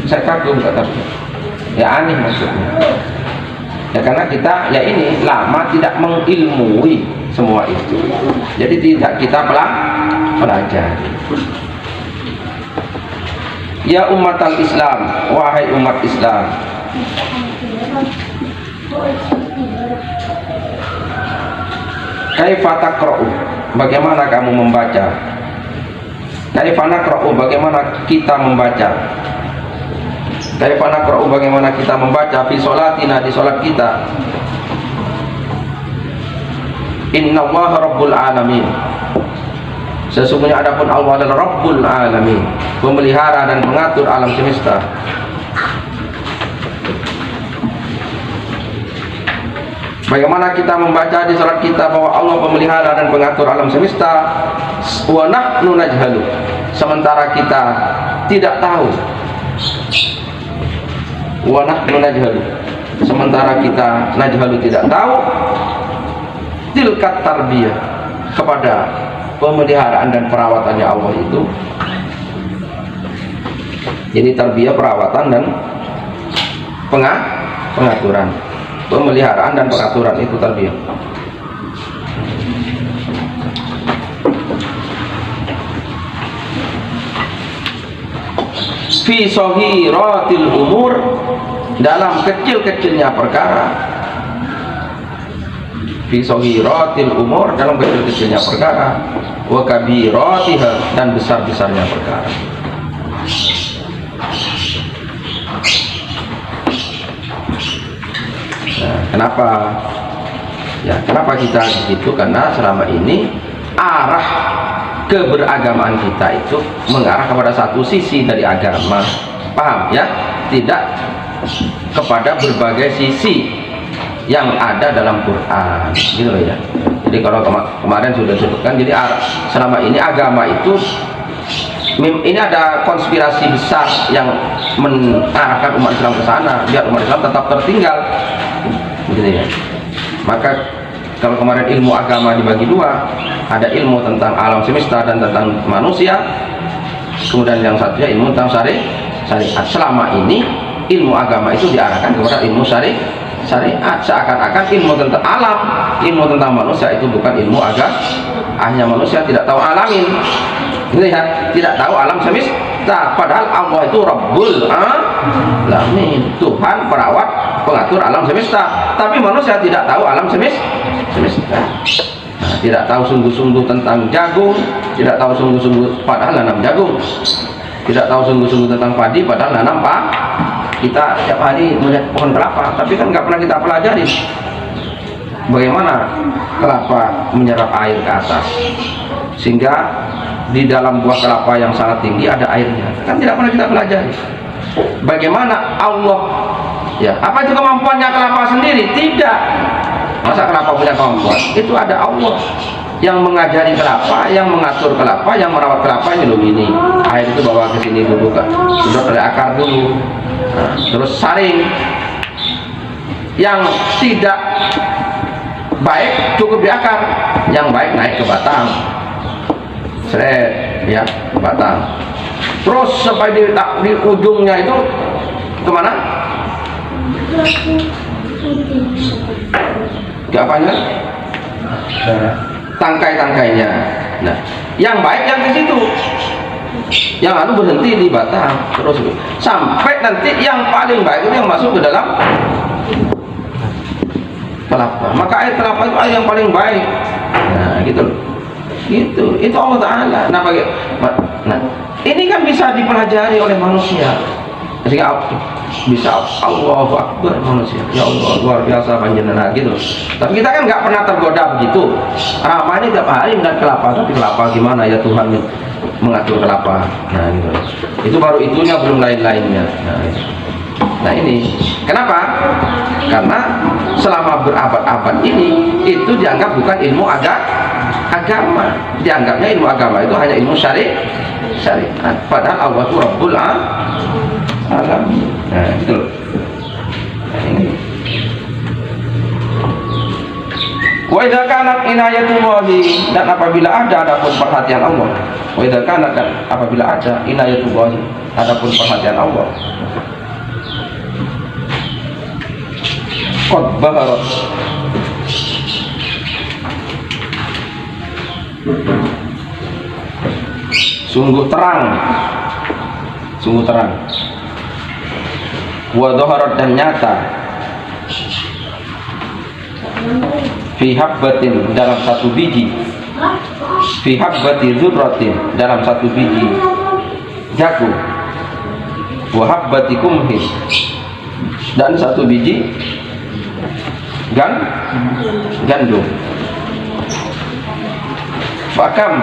Saya kagum, kata ya, aneh maksudnya ya, karena kita ya ini lama tidak mengilmui semua itu, jadi tidak kita pelajari. Ya umat al-Islam, wahai umat Islam, kaifa taqra'u, bagaimana kamu membaca, kaifa naqra'u, bagaimana kita membaca, kaifa naqra'u, bagaimana kita membaca, fi sholatina, di sholat kita, innallaha rabbul alamin, sesungguhnya adapun Allah adalah Rabbul alamin, pemelihara dan mengatur alam semesta. Bagaimana kita membaca di salat kita bahwa Allah pemelihara dan pengatur alam semesta, wa nahnu najhalu, sementara kita tidak tahu, wa nahnu najhalu, sementara kita najhalu tidak tahu, tilkat tarbiyah, kepada pemeliharaan dan perawatannya Allah itu. Jadi tarbiyah, perawatan dan pengaturan, pemeliharaan dan pengaturan itu tarbiyah. Fi sohiratil umur, dalam kecil-kecilnya perkara. Fi sohiratil umur, dalam kecil-kecilnya perkara. Wa kabiratiha, dan besar-besarnya perkara. Nah, kenapa? Ya, kenapa kita begitu? Karena selama ini arah keberagamaan kita itu mengarah kepada satu sisi dari agama, paham ya? Tidak kepada berbagai sisi yang ada dalam Quran, gitu loh ya. Jadi kalau kemarin sudah disebutkan, jadi selama ini agama itu ini ada konspirasi besar yang mengarahkan umat Islam ke sana biar umat Islam tetap tertinggal, gitu ya. Maka kalau kemarin ilmu agama dibagi dua, ada ilmu tentang alam semesta dan tentang manusia, kemudian yang satunya ilmu tentang syariat. Selama ini ilmu agama itu diarahkan kepada ilmu syariat, seakan-akan ilmu tentang alam, ilmu tentang manusia itu bukan ilmu agama. Hanya manusia tidak tahu alamin, lihat, tidak tahu alam semesta, padahal Allah itu Rabbul Alamin, Tuhan perawat pengatur alam semesta, tapi manusia tidak tahu alam semesta. Nah, tidak tahu sungguh-sungguh tentang jagung, tidak tahu sungguh-sungguh padahal nanam jagung, tidak tahu sungguh-sungguh tentang padi padahal nanam kita setiap hari melihat pohon kelapa, tapi kan nggak pernah kita pelajari bagaimana kelapa menyerap air ke atas sehingga di dalam buah kelapa yang sangat tinggi ada airnya, kan tidak pernah kita pelajari. Bagaimana Allah, ya, apa itu kemampuannya kelapa sendiri? Tidak. Masa kelapa punya kemampuan? Itu ada Allah yang mengajari kelapa, yang mengatur kelapa, yang merawat kelapa. Ini loh, ini air itu bawa ke sini dulu, kan sedot dari akar dulu, nah, terus saring. Yang tidak baik cukup di akar, yang baik naik ke batang, seret ya, ke batang, terus sampai di ujungnya itu kemana? Ke apanya? Tangkai-tangkainya. Nah, yang baik yang ke situ, yang berhenti di batang, terus sampai nanti yang paling baik itu yang masuk ke dalam kelapa. Maka air kelapa itu air yang paling baik. Nah, gitu loh. Itu Allah Ta'ala. Nah, ini kan bisa dipelajari oleh manusia. Sehingga bisa Allahu Akbar manusia. Ya Allah, luar biasa panjenengan, gitu. Tapi kita kan nggak pernah tergoda begitu. Ramai ini tiap hari melihat kelapa, tapi kelapa gimana ya Tuhan mengatur kelapa. Nah, gitu. Itu baru itunya, belum lain-lainnya. Nah, ini kenapa? Karena selama berabad-abad ini itu dianggap bukan ilmu agama. Dianggapnya ilmu agama itu hanya ilmu syariat. Padahal Allah itu Rabbul Alamin. Nah, gitu loh. Nah, ini. Wa idza kanat inayatullahi, dan apabila ada adapun perhatian Allah. Wa idza kanat, dan apabila ada inayatullahi, adapun perhatian Allah. Qad baharat, sungguh terang, wa dhaharat, dan nyata, fi habbatin, dalam satu biji, fi habbati dzurratin, dalam satu biji jagung, wa habbati kumhin, dan satu biji gandum. Fakam,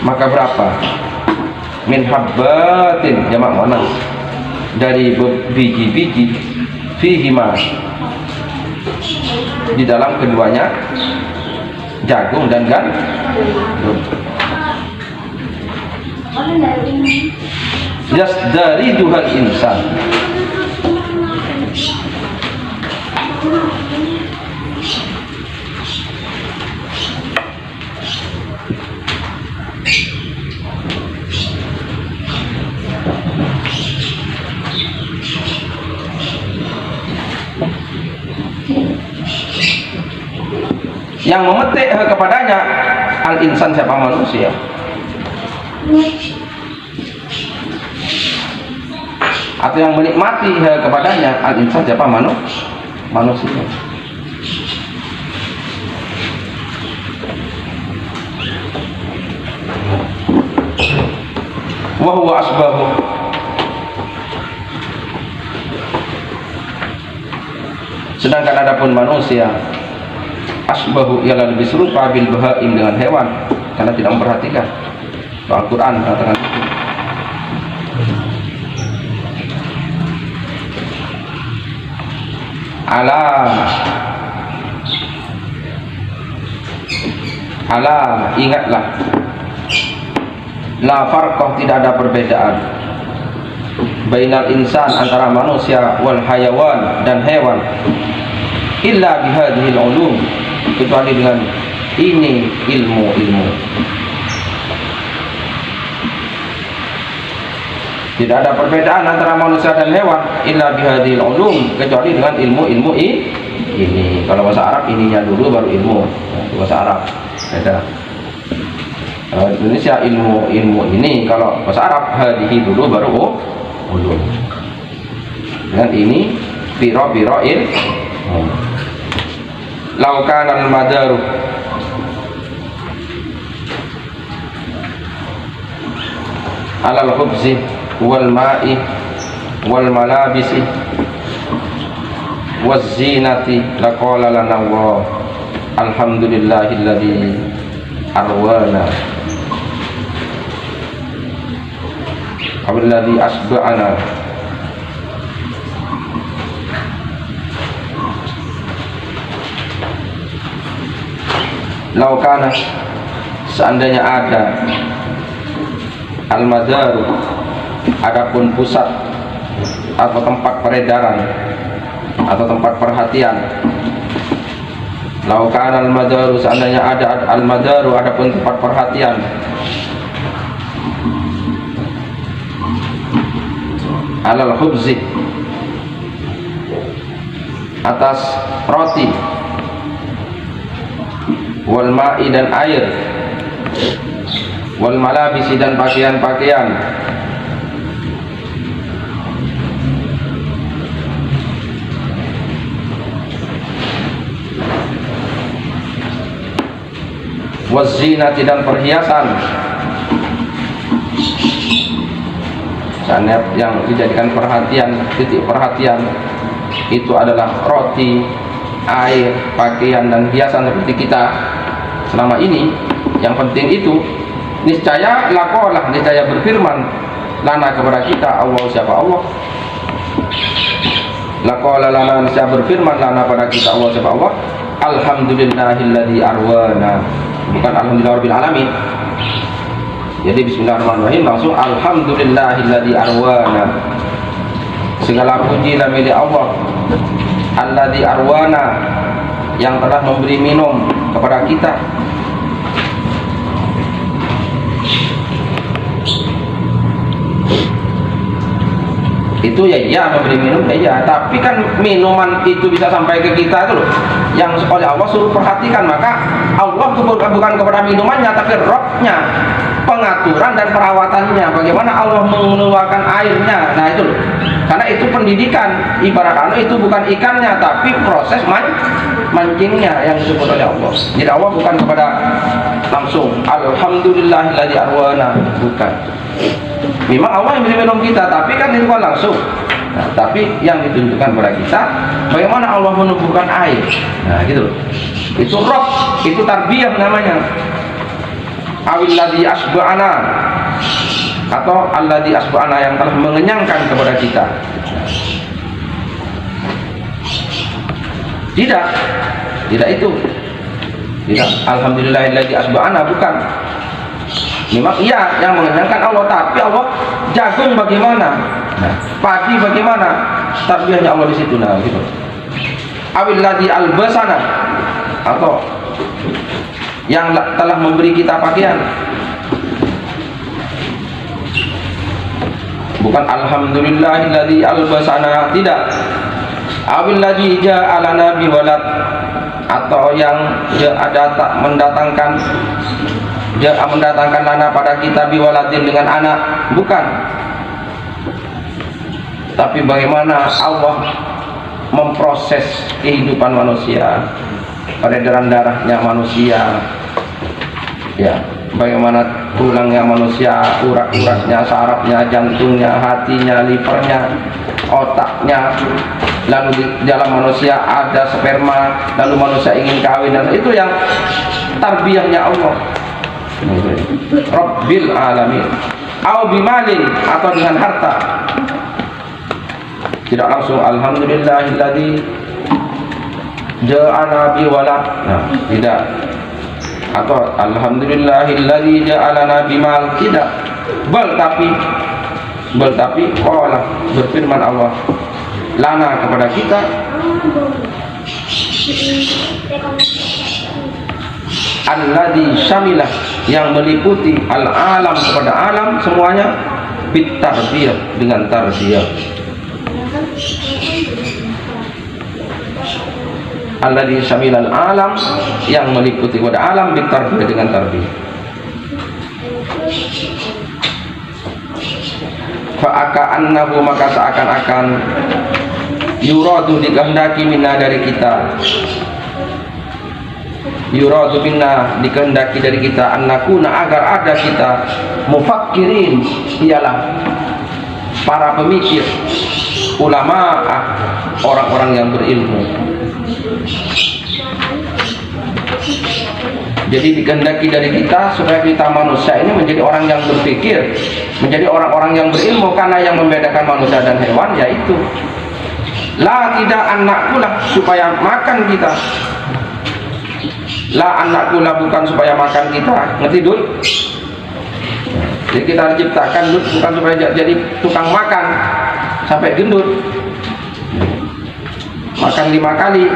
maka berapa? Min habbatin, jamak muannas, dari biji-biji, fihima, di dalam keduanya jagung dan gandum. Yasdari duhal insan, yang memetik kepadanya al-insan, siapa? Manusia. Atau yang menikmati kepadanya al-insan, siapa? Manusia. Wa huwa asbahu, sedangkan adapun manusia asbahu ialah lebih serupa bil bahaim, dengan hewan, karena tidak memperhatikan. Al-Quran mengatakan itu. Ala ingatlah, la farqah, tidak ada perbedaan, bainal insan, antara manusia, wal hayawan, dan hewan, illa bihadhil ulum, kecuali dengan ini ilmu-ilmu. Tidak ada perbedaan antara manusia dan hewan illa bihadhil ulum, kecuali dengan ilmu-ilmu ini. Kalau bahasa Arab ininya dulu baru ilmu. Itu bahasa Arab beda. Kalau Indonesia ilmu ini, kalau bahasa Arab hadihi dulu baru ulum. Dengan ini biro laukan al-madaru alal khubzi wal ma'i wal malabisi waz zinati laqala lana Allah alhamdulillahilladzi arwana alladzi asba'ana laukana, seandainya ada al-madaru, adapun pusat atau tempat peredaran atau tempat perhatian, laukana al-madaru, seandainya ada al-madaru, adapun tempat perhatian, alal khubzi, atas roti, wal ma'i, dan air, wal malabisi, dan pakaian-pakaian, waz zinati, dan perhiasan. Misalnya yang dijadikan perhatian, titik perhatian itu adalah roti, air, pakaian, dan hiasan seperti kita selama ini. Yang penting itu niscaya lakolah, niscaya berfirman lana, kepada kita, Allah, siapa Allah? Lakolah lana, niscaya berfirman lana, pada kita, Allah, siapa Allah? Alhamdulillahilladzi arwana, bukan alhamdulillahirabbil alamin. Jadi bismillahirrahmanirrahim, langsung alhamdulillahilladzi arwana, segala puji dan milik Allah, alladzi arwana, yang telah memberi minum kepada kita. Itu ya memberi minum ya, tapi kan minuman itu bisa sampai ke kita itu loh, yang oleh Allah suruh perhatikan. Maka Allah bukan kepada minumannya, tapi rohnya, pengaturan dan perawatannya, bagaimana Allah mengeluarkan airnya. Nah itu loh, karena itu pendidikan, ibarat itu bukan ikannya, tapi proses mancingnya yang disebut oleh Allah. Jadi Allah bukan kepada langsung alhamdulillahilladzi arwana, bukan. Memang Allah yang beri minum kita, tapi kan itu kan langsung. Nah, tapi yang ditunjukkan kepada kita bagaimana Allah menumbuhkan air. Nah gitu loh. Itu roh, itu tarbiyah namanya. Awilladzi asba'ana, atau alladzi asba'ana, yang telah mengenyangkan kepada kita. Tidak itu. Tidak alhamdulillahilladzi asba'ana, bukan. Memang iya yang mengenyangkan Allah, tapi Allah jagung bagaimana? Nah, padi bagaimana? Tarbiyahnya Allah di situ. Nah gitu. Awilladzi albasana, atau yang telah memberi kita pakaian. Bukan alhamdulillahilladzi albasana, tidak. Awilladzi ja'alana biwalad, atau yang mendatangkan lana pada kita biwaladin dengan anak, bukan. Tapi bagaimana Allah memproses kehidupan manusia, peredaran darahnya manusia, ya, bagaimana tulangnya manusia, urat-uratnya, sarafnya, jantungnya, hatinya, livernya, otaknya, lalu di dalam manusia ada sperma, lalu manusia ingin kawin, dan itu yang tarbiyahnya Allah. Rabbil alamin, au bimalin, atau dengan harta. Tidak langsung alhamdulillahilladzi ja'ala bi walad, nah, tidak. Atau alhamdulillahilladzi ja'alana bimal, tidak. Bal tapi qala, berfirman Allah lana, kepada kita, alladzi syamilah, yang meliputi al-alam, kepada alam semuanya, bitarbiyah, dengan tarbiyah. Alladzi syamilal alam, yang meliputi kepada alam, bitarbiyah, dengan tarbiyah. Fa'aka'annahu, maka seakan-akan, yuradu, dikehendaki, minna, dari kita, yuradu minna, dikehendaki dari kita, annakuna, agar ada kita, mufakkirin, ialah para pemikir, ulama, orang-orang yang berilmu. Jadi dikehendaki dari kita supaya kita manusia ini menjadi orang yang berpikir, menjadi orang-orang yang berilmu, karena yang membedakan manusia dan hewan yaitu la, tidak anakula, supaya makan kita. La anakula, bukan supaya makan kita. Ngerti dul? Jadi kita diciptakan dul bukan supaya jadi tukang makan sampai gendut, makan 5 kali,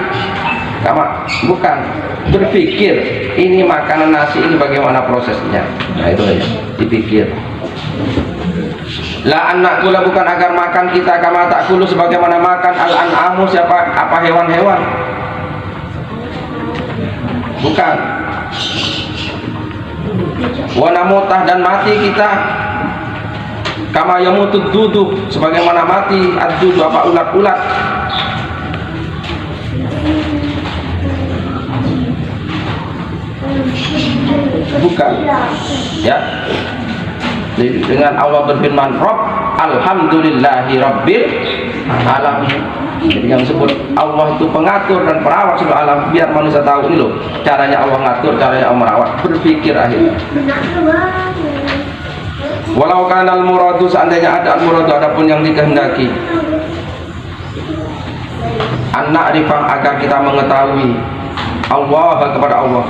bukan. Berpikir, ini makanan nasi ini bagaimana prosesnya. Nah itu aja, dipikir. La anakula, bukan agar makan kita, kama takulu, sebagaimana makan al-an'amu, siapa, apa, hewan-hewan. Bukan. Wa namutah, dan mati kita, kama yamutud dudu, sebagaimana mati ad-dudu, apa, ulat-ulat. Bukan, ya. Jadi dengan Allah berfirman Rabb, alhamdulillahi rabbil alamin. Jadi yang disebut Allah itu pengatur dan perawat seluruh alam, biar manusia tahu ini loh caranya Allah ngatur, caranya Allah merawat. Berpikir akhirnya. Walau kanal muradu, seandainya ada al-muradu, adapun yang dikehendaki, anak rifah, agar kita mengetahui Allah, kepada Allah.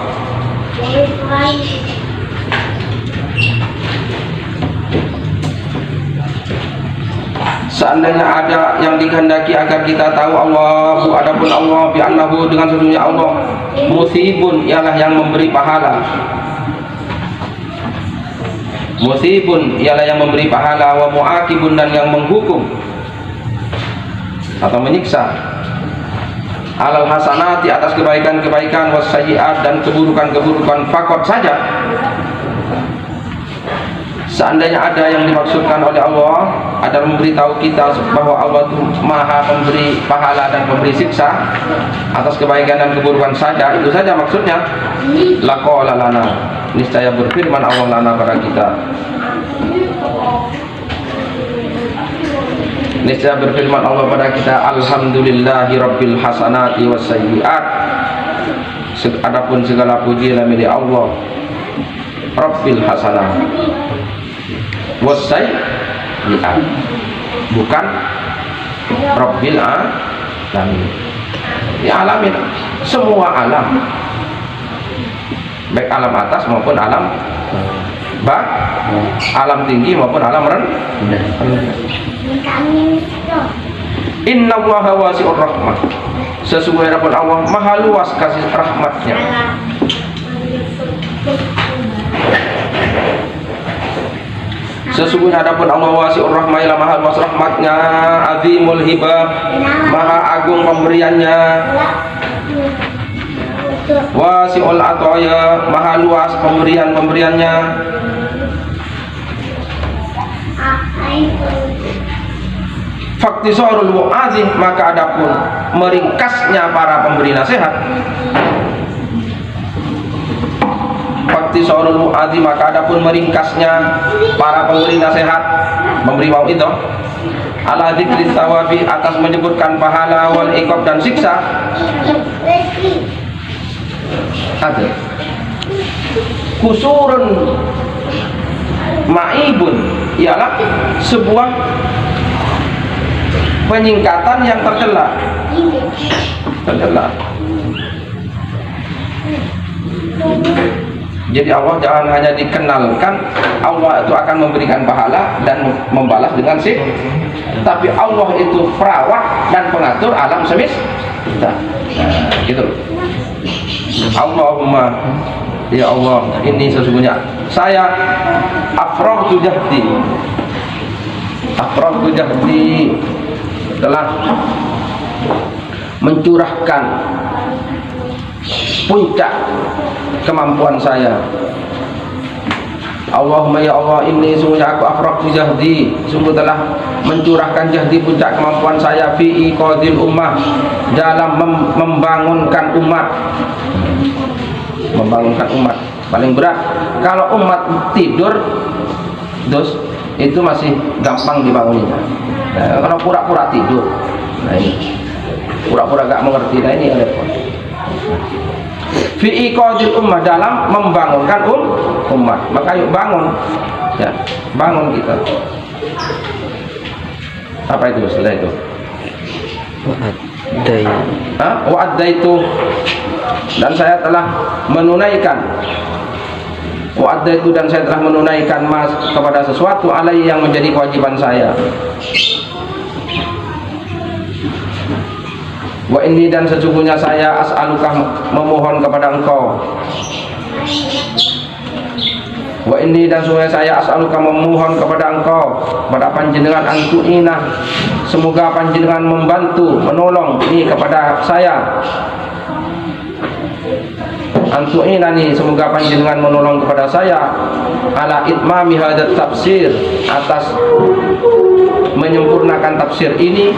Seandainya ada yang dikehendaki agar kita tahu Allah, adapun Allah, bi'annahu, dengan sesungguhnya Allah, musibun, ialah yang memberi pahala. Musibun, ialah yang memberi pahala, wa mu'akibun, dan yang menghukum atau menyiksa, alal hasanati, atas kebaikan-kebaikan, wassayiat, dan keburukan-keburukan, fakot saja. Seandainya ada yang dimaksudkan oleh Allah, ada memberitahu kita bahwa Allah itu maha memberi pahala dan memberi siksa atas kebaikan dan keburukan saja, itu saja maksudnya, laqala lana, niscaya berfirman Allah lana, pada kita, niscaya berfirman Allah pada kita, alhamdulillahi rabbil hasanati wassayyiat, adapun segala puji milik Allah, rabbil hasanah wassayyiat, bukan rabbil alamin. Di alamin, semua alam, baik alam atas maupun alam bawah, alam tinggi maupun alam rendah. Inna Allaha wasi'ur rahmah, sesungguhnya pun Allah maha luas kasih rahmatnya. Sesungguhnya adapun Allah wasi'ur rahmah, ialah maha luas rahmatnya, azimul hibah, maha agung pemberiannya, Wasi'ul ataya, maha luas pemberian-pemberiannya. Faktisarul mu'adzi, maka adapun meringkasnya para pemberi nasihat. Faktisarul mu'adzi, maka adapun meringkasnya para pemberi nasihat, memberi mau'idhah, ala dzikri tsawabi, atas menyebutkan pahala, wal iqab, dan siksa. Ada kusurun ma'ibun, ialah sebuah penyingkatan yang tercela. Jadi Allah jangan hanya dikenalkan Allah itu akan memberikan pahala dan membalas dengan sik, tapi Allah itu perawat dan pengatur alam semesta. Gitu. Allahumma, ya Allah, ini sesungguhnya saya afragtu jahdi, telah mencurahkan puncak kemampuan saya. Allahumma, ya Allah, ini sungguhnya aku afragtu jahdi, sungguh telah mencurahkan jahdi, puncak kemampuan saya, fi iqadil ummah, dalam membangunkan umat. Paling berat kalau umat tidur terus itu masih gampang dibangunin. Nah, kalau pura-pura tidur, nah ini pura-pura gak mengerti, nah ini repot. Fi iqadil ummah, dalam membangunkan umat. Maka yuk bangun, ya, bangun kita. Apa itu setelah itu? Wa'addaitu, dan saya telah menunaikan. Wa'addaitu, dan saya telah menunaikan mas kepada sesuatu alai, yang menjadi kewajiban saya. Wa inni, dan sesungguhnya saya as'aluka, memohon kepada engkau. Wa inni, dan sesungguhnya saya as'aluka, memohon kepada engkau, kepada panjenengan, antu'ina, semoga panjenengan membantu, menolong ini kepada saya. Antu'inani, semoga panjenengan menolong kepada saya, ala itmami hadat tafsir, atas menyempurnakan tafsir ini.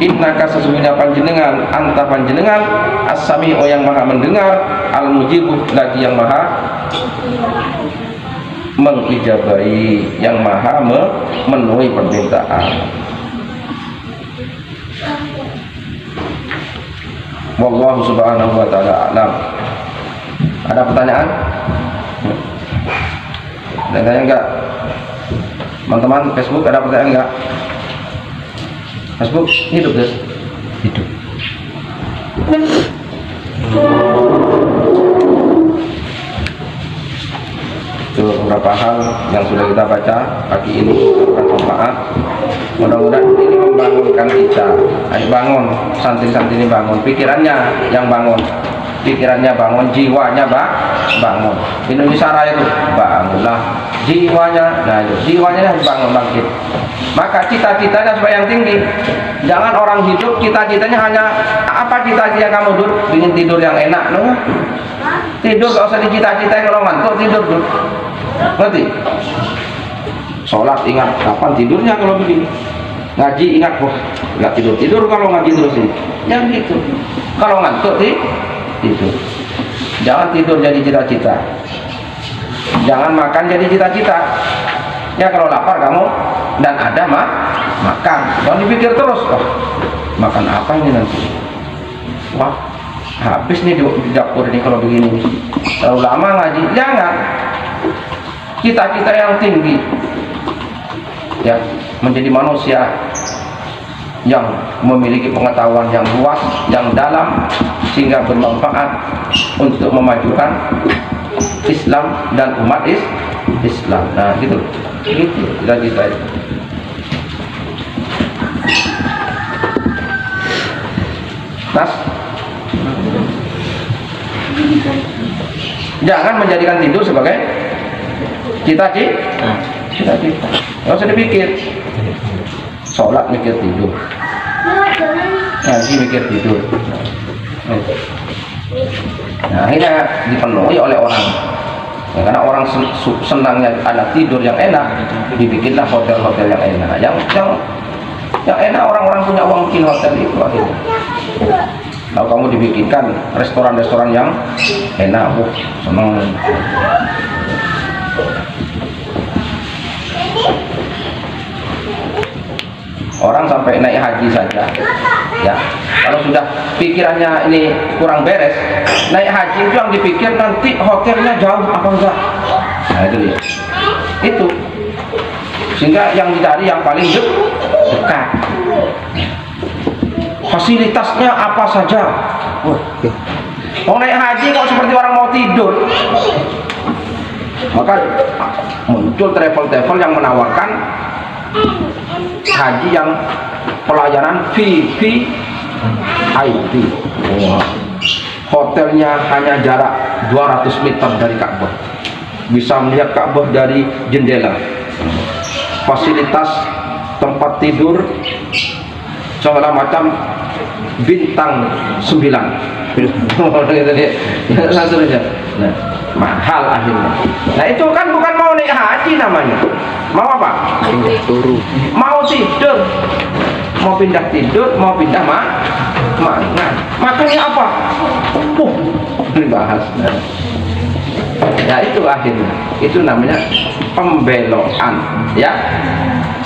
Innaka, sesungguhnya panjenengan, anta panjenengan, as-sami'u, yang maha mendengar, al-mujibu, lagi yang maha mengijabahi, yang maha memenuhi permintaan. Wallahu subhanahu wa ta'ala a'lam. Ada pertanyaan? Ada pertanyaan enggak? Teman-teman Facebook, ada pertanyaan enggak? Facebook hidup, guys. Hidup. Itu beberapa hal yang sudah kita baca pagi ini, bermanfaat. Mudah-mudahan ini membangunkan kita. Ayo bangun, santri-santri ini bangun, pikirannya yang bangun, jiwanya bangun. Indonesia Raya itu bangunlah jiwanya. Nah, jiwanya harus bangun, bangkit. Maka cita-citanya supaya yang tinggi. Jangan orang hidup cita-citanya hanya apa cita-cita kamu dulu, ingin tidur yang enak, no? Tidur gak usah dicita-citain, kalau ngantuk tidur dulu. Ngerti? Sholat ingat kapan tidurnya kalau begini. Ngaji ingat, wah nggak tidur kalau ngaji terus ini. Yang gitu. Kalau ngantuk tidur. Jangan tidur jadi cita-cita. Jangan makan jadi cita-cita. Ya kalau lapar kamu dan ada makan. Jangan dipikir terus, wah makan apa ini nanti. Wah habis nih di dapur ini kalau begini. Terlalu lama ngaji. Jangan. Cita-cita yang tinggi. Ya, menjadi manusia yang memiliki pengetahuan yang luas, yang dalam, sehingga bermanfaat untuk memajukan Islam dan umat Islam. Nah, gitu cita-cita itu. Nas, jangan menjadikan tidur sebagai cita-cita. Nggak usah dipikir. Sholat mikir tidur, ngaji mikir tidur. Nah, akhirnya dipenuhi oleh orang. Ya, karena orang senangnya ada tidur yang enak, dibikinlah hotel-hotel yang enak. Yang enak orang-orang punya uang bikin hotel itu akhirnya. Kalau kamu dibikinkan restoran-restoran yang enak, senang. Orang sampai naik haji saja, ya. Kalau sudah pikirannya ini kurang beres, naik haji itu yang dipikir nanti hotelnya jauh apa enggak. Nah itu dia. Itu. Sehingga yang dicari yang paling dekat. Fasilitasnya apa saja. Mau naik haji kok seperti orang mau tidur. Maka muncul travel-travel yang menawarkan haji yang pelayanan VIP. Hotelnya hanya jarak 200 meter dari Ka'bah, bisa melihat Ka'bah dari jendela. Fasilitas tempat tidur segala macam bintang 9. Langsung aja. Nah, mahal akhirnya. Nah itu kan bukan mau naik haji namanya. Mau apa? Pindah turu. Mau tidur. Mau pindah tidur, mau pindah makan. Makannya apa? Dibahas. Ya itu akhirnya. Itu namanya pembelokan, ya.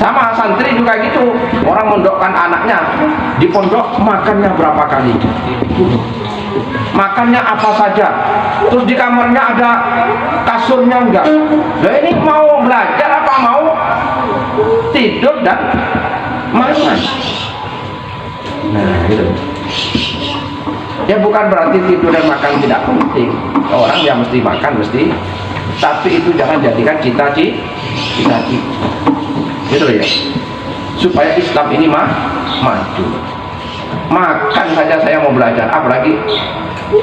Sama santri juga gitu. Orang mondokkan anaknya di pondok, makannya berapa kali? Makannya apa saja? Terus di kamarnya ada kasurnya enggak? Nah ini mau belajar apa mau tidur dan makan? Nah itu. Ya bukan berarti tidur dan makan tidak penting. Orang yang mesti makan mesti, tapi itu jangan jadikan cita-cita. Gitu ya. Supaya Islam ini maju. Makan saja saya mau belajar, apalagi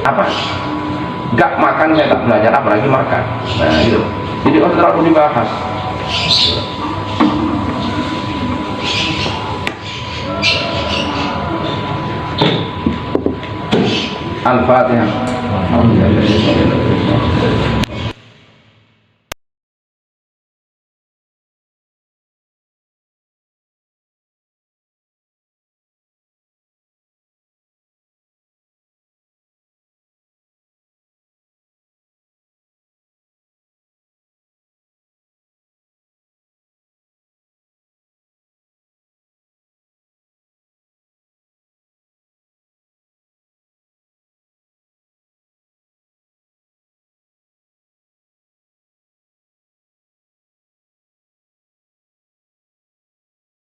apa? Gak makan saya tak belajar, apalagi makan. Nah gitu. Jadi harus terlalu dibahas. Al-Fatihah.